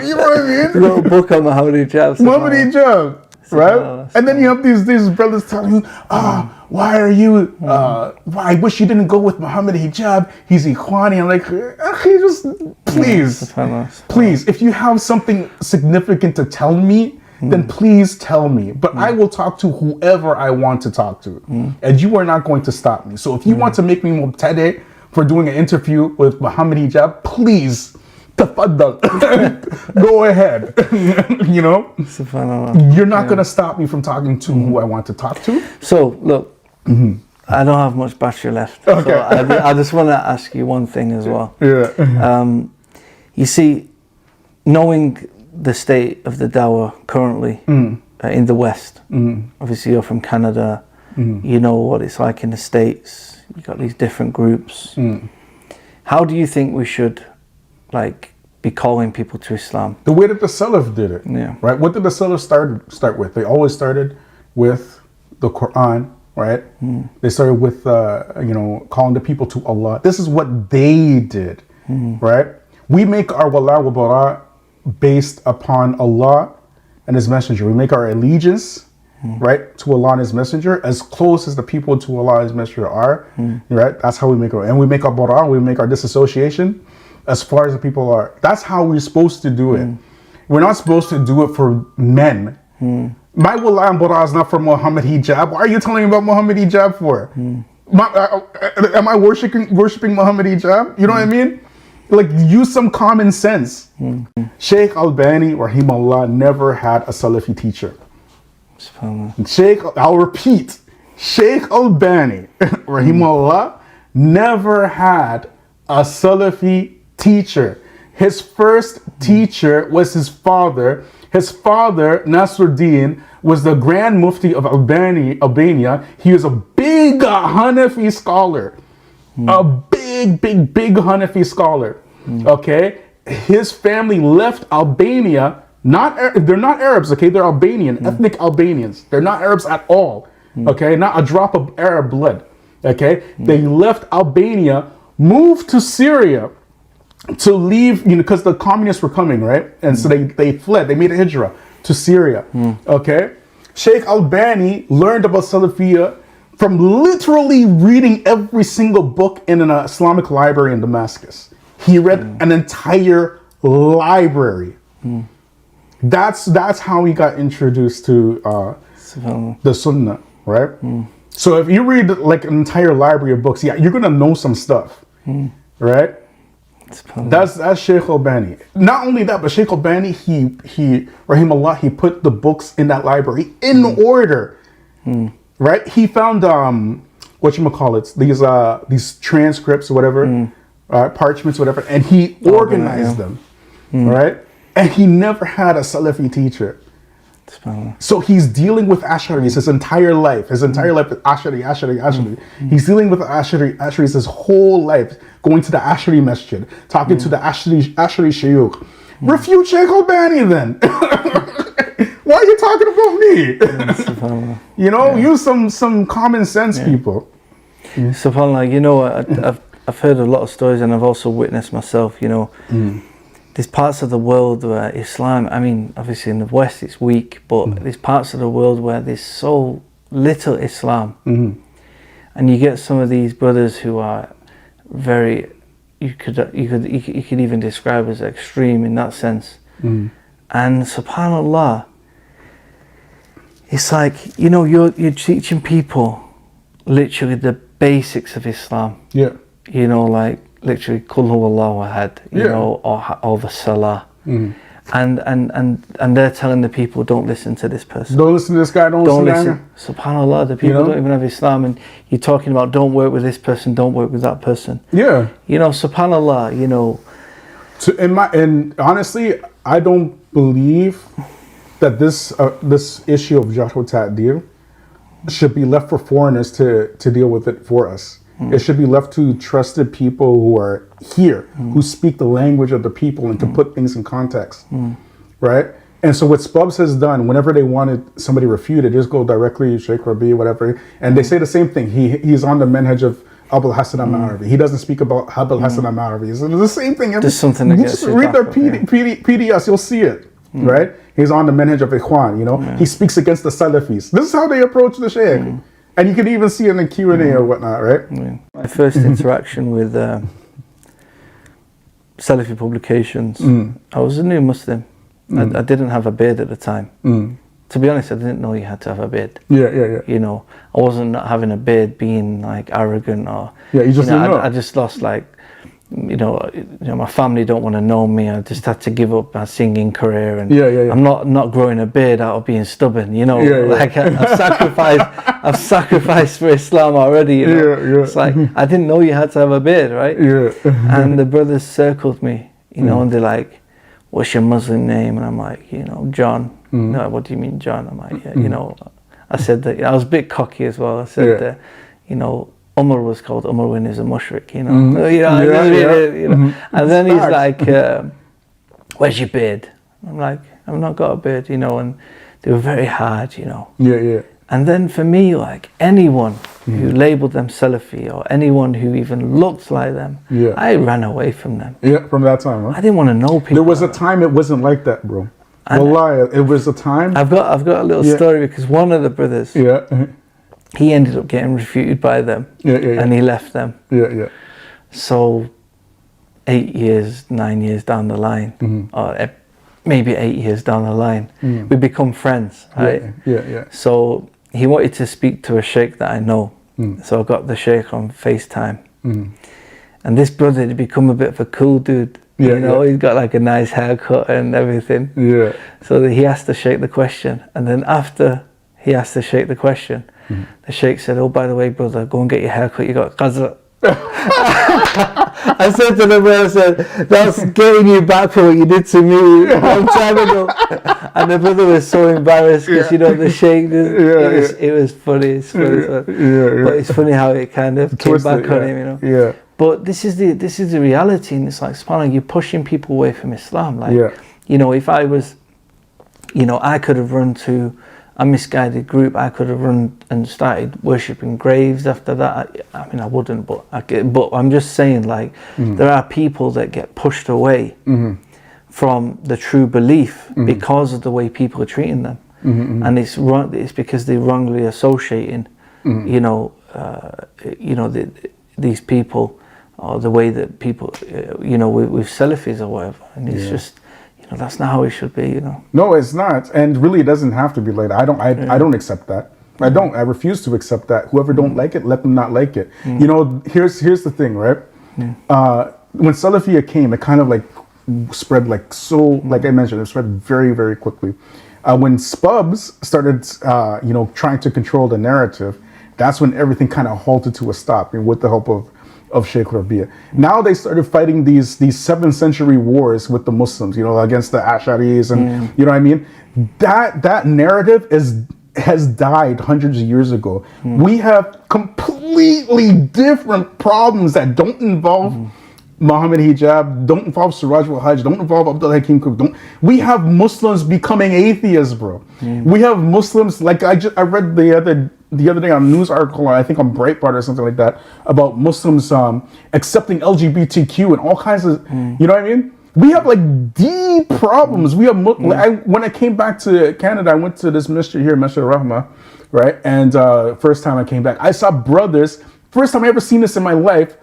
You know what I mean? A little book on Muhammad Hijab. Muhammad Hijab. right? And then you have these brothers telling you, why are you, why, I wish you didn't go with Muhammad Hijab, he's Ikhwani. I'm like, just, please, if you have something significant to tell me, then please tell me. But I will talk to whoever I want to talk to. And you are not going to stop me. So if you want to make me mubtadi for doing an interview with Muhammad Hijab, please, tafaddal. Go ahead. You know? You're not going to stop me from talking to who I want to talk to. So, look, I don't have much battery left. Okay. So I just want to ask you one thing as well. Yeah. You see, knowing the state of the dawah currently in the West, obviously you're from Canada, you know what it's like in the States, you got these different groups. How do you think we should be calling people to Islam? The way that the Salaf did it, right? What did the Salaf start with? They always started with the Quran, right? They started with calling the people to Allah. This is what they did, right? We make our wala wa bara based upon Allah and His Messenger. We make our allegiance, right, to Allah and His Messenger as close as the people to Allah and His Messenger are, right? That's how we make our, and we make our bara, we make our disassociation as far as the people are. That's how we're supposed to do it. We're not supposed to do it for men. My wala and bara is not for Muhammad Hijab. Why are you telling me about Muhammad Hijab for? Am I worshiping Muhammad Hijab? You know what I mean? Like, use some common sense. Sheikh Albani, rahimahullah, never had a Salafi teacher. I'll repeat, Sheikh Albani, rahimahullah, never had a Salafi teacher. His first teacher was his father. His father, Nasruddin, was the Grand Mufti of Albania. He was a big Hanafi scholar. A big Hanafi scholar. Okay? His family left Albania. They're not Arabs, okay? They're Albanian, ethnic Albanians. They're not Arabs at all. Okay? Not a drop of Arab blood. Okay? They left Albania, moved to Syria to leave, because the communists were coming, right? And so they fled. They made a hijrah to Syria. Okay? Sheikh Albani learned about Salafiyya from literally reading every single book in an Islamic library in Damascus. He read an entire library. That's how he got introduced to the Sunnah, right? So if you read like an entire library of books, you're gonna know some stuff, right? That's Sheikh Albani. Not only that, but Sheikh Albani, he rahimahullah, he put the books in that library in order. Right? He found these transcripts or whatever, parchments, whatever, and he organized them. Right? And he never had a Salafi teacher. So he's dealing with Ash'aris his entire life. His entire life is Ash'ari. He's dealing with Ash'aris his whole life, going to the Ash'ari masjid, talking to the Ash'ari shayukh. Refute Sheikh Albani then. Why are you talking about me? Use some common sense, people. SubhanAllah, I've heard a lot of stories, and I've also witnessed myself, there's parts of the world where Islam, I mean, obviously in the West it's weak, but there's parts of the world where there's so little Islam. And you get some of these brothers who are very, you could even describe as extreme in that sense. And SubhanAllah, it's like, you're teaching people literally the basics of Islam. Like literally Qul huwallahu ahad, or the Salah. And they're telling the people, don't listen to this person. Don't listen to this guy, don't listen. SubhanAllah, the people don't even have Islam, and you're talking about don't work with this person, don't work with that person. SubhanAllah, and honestly, I don't believe that this issue of Jarh wa Ta'deel should be left for foreigners to deal with it for us. It should be left to trusted people who are here, who speak the language of the people and can put things in context, right? And so what Spubs has done, whenever they wanted somebody refuted, just go directly Sheikh Rabi, whatever, and they say the same thing. He's on the manhaj of Abul Hasan al-Ma'arabi. He doesn't speak about Abul Hasan al-Ma'arabi. It's the same thing. There's something against read their PDS, you'll see it. right? He's on the manhaj of Ikhwan, you know. He speaks against the Salafis. This is how they approach the Sheikh. And you can even see it in the Q&A or whatnot, right? My first interaction with Salafi publications, I was a new Muslim. I didn't have a beard at the time. To be honest, I didn't know you had to have a beard. Yeah. You know, I wasn't not having a beard being like arrogant or... Yeah, you just didn't know. I just lost like, you know, my family don't want to know me. I just had to give up my singing career, and I'm not growing a beard out of being stubborn. You know, like I've sacrificed for Islam already. You know, it's like I didn't know you had to have a beard, right? And the brothers circled me, you know, and they're like, "What's your Muslim name?" And I'm like, you know, John. No, what do you mean, John? I'm like, you know, I said that. I was a bit cocky as well. I said that, you know, Umar was called Umar when he was a mushrik, you know. You know. And then he's like, where's your beard? I'm like, I've not got a beard, you know. And they were very hard, you know. And then for me, like anyone who labeled them Salafi or anyone who even looked like them, I ran away from them. From that time, huh? I didn't want to know people. There was a time it wasn't like that, bro. Wallahi, it was a time. I've got a little story because one of the brothers, he ended up getting refuted by them, and he left them. So 8 years, 9 years down the line, or maybe 8 years down the line, we become friends, right? So he wanted to speak to a sheikh that I know, so I got the sheikh on FaceTime, and this brother had become a bit of a cool dude. You know, he's got like a nice haircut and everything. So that he asked the sheikh the question, and then after he asked the sheikh the question, the sheikh said, "Oh, by the way, brother, go and get your haircut. You got qazra." I said to the brother, I said, "That's getting you back for what you did to me a long time ago." And the brother was so embarrassed because you know the sheikh. It was funny. It's funny, but it's funny how it kind of came back on him, you know. But this is the reality, and it's like, subhanAllah, you're pushing people away from Islam. Like, you know, if I was, you know, I could have run to a misguided group. I could have run and started worshipping graves after that. I mean, I wouldn't, but I'm just saying, like, there are people that get pushed away from the true belief because of the way people are treating them, and it's wrong. It's because they're wrongly associating, you know, these people. Or the way that people, you know, with Salafis or whatever, and it's just, you know, that's not how it should be, you know. No, it's not, and really, it doesn't have to be like that. I don't accept that. I don't. I refuse to accept that. Whoever don't like it, let them not like it. You know, here's the thing, right? When Salafiyya came, it kind of like spread like so. Like I mentioned, it spread very, very quickly. When Spubs started, you know, trying to control the narrative, that's when everything kind of halted to a stop. I mean, with the help of Sheikh Rabi'a. Now they started fighting these 7th century wars with the Muslims, you know, against the Asharis and you know what I mean? That narrative has died hundreds of years ago. We have completely different problems that don't involve Muhammad Hijab, don't involve Siraj al-Hajj, don't involve Abdul Hakim Cook. We have Muslims becoming atheists, bro. We have Muslims, like I read the other day on a news article, I think on Breitbart or something like that, about Muslims accepting LGBTQ and all kinds of, you know what I mean? We have like deep problems. We have, when I came back to Canada, I went to this masjid here, Masjid Rahma, right? And first time I came back, I saw brothers, first time I ever seen this in my life,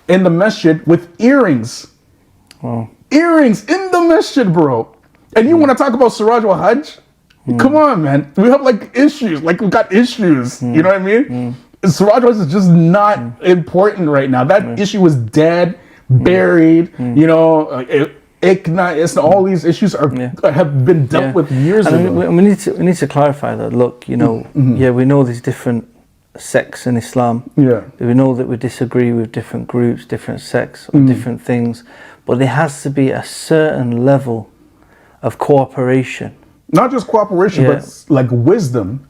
in the masjid with earrings. Earrings in the masjid, bro. And you want to talk about Siraj al-Hajj? Come on, man. We have like issues. Like we got issues. You know what I mean? Siraj al-Hajj is just not important right now. That issue was dead, buried. You know, it's all these issues have been dealt with years ago. We need to clarify that. Look, you know, we know there's different sects in Islam. We know that we disagree with different groups, different sects, or different things, but there has to be a certain level of cooperation. Not just cooperation, but like wisdom,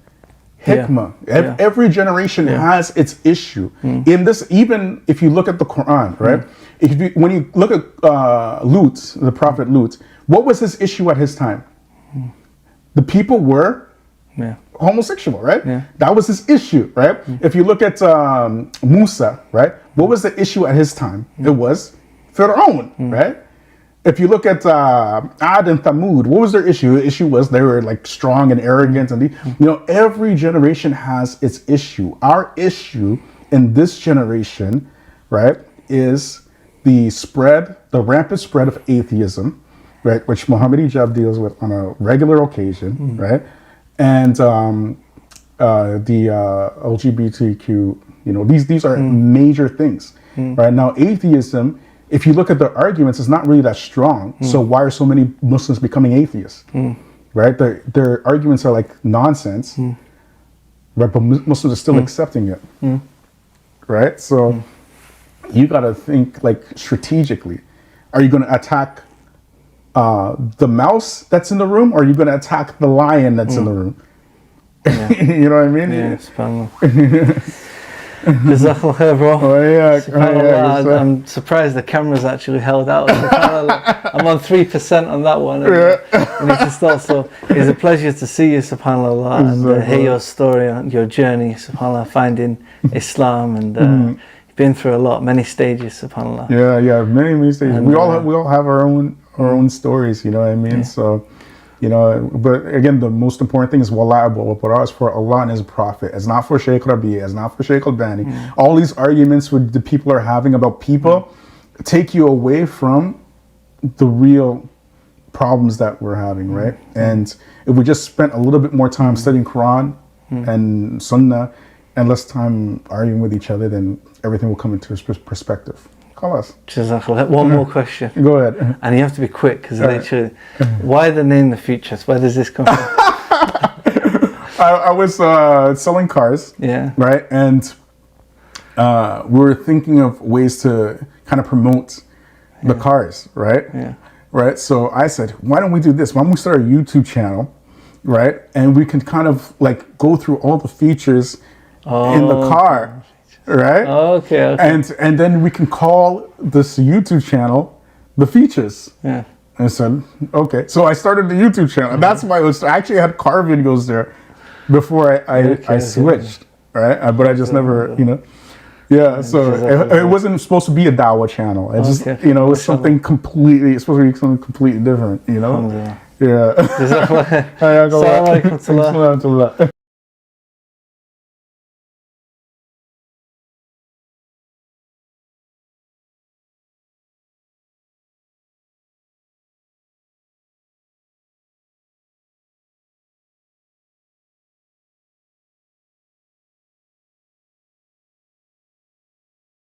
hikmah. Every generation has its issue. In this, even if you look at the Quran, right? When you look at Lut, the prophet Lut, what was his issue at his time? The people were homosexual, right? That was his issue, right? If you look at Musa, right? What was the issue at his time? It was Fir'aun, right? if you look at Ad and Thamud, what was their issue? The issue was they were like strong and arrogant, and every generation has its issue. Our issue in this generation, right, is the rampant spread of atheism, right, which Muhammad Hijab deals with on a regular occasion, right, and the LGBTQ. These are major things, right? Now, atheism, if you look at the arguments, it's not really that strong. So why are so many Muslims becoming atheists, right? Their arguments are like nonsense, right? But Muslims are still accepting it, right? So you got to think like strategically. Are you going to attack the mouse that's in the room, or are you going to attack the lion that's in the room? Yeah. You know what I mean? Yeah, subhanAllah. Jazakallah khair, bro. Oh yeah. I'm surprised the camera's actually held out. I'm on 3% on that one. And need to start. So it's a pleasure to see you, subhanAllah, and hear your story and your journey, subhanAllah, finding Islam, and you've been through a lot, many stages, subhanAllah. Yeah, many stages. And we all have our own stories, you know what I mean? Yeah. So. But again, the most important thing is wala is for Allah and His Prophet. It's not for Sheikh Rabi. It's not for Sheikh Albani. All these arguments with the people are having about people take you away from the real problems that we're having, right? And if we just spent a little bit more time studying Quran and Sunnah and less time arguing with each other, then everything will come into perspective. Jazakallah. One more question. Go ahead. And you have to be quick, because literally, why the name The Futures? Where does this come from? I was selling cars, right? And we were thinking of ways to kind of promote the cars, right? Yeah. Right? So I said, why don't we do this? Why don't we start a YouTube channel, right? And we can kind of like go through all the features in the car. Right? Okay. And then we can call this YouTube channel The Features. Yeah. And I said, okay. So I started the YouTube channel. And that's why I actually had car videos there before I switched. Right? But I just never, Yeah, so it wasn't supposed to be a Dawah channel. It just, it was something completely, it's supposed to be something completely different, Yeah. Assalamu alaikum.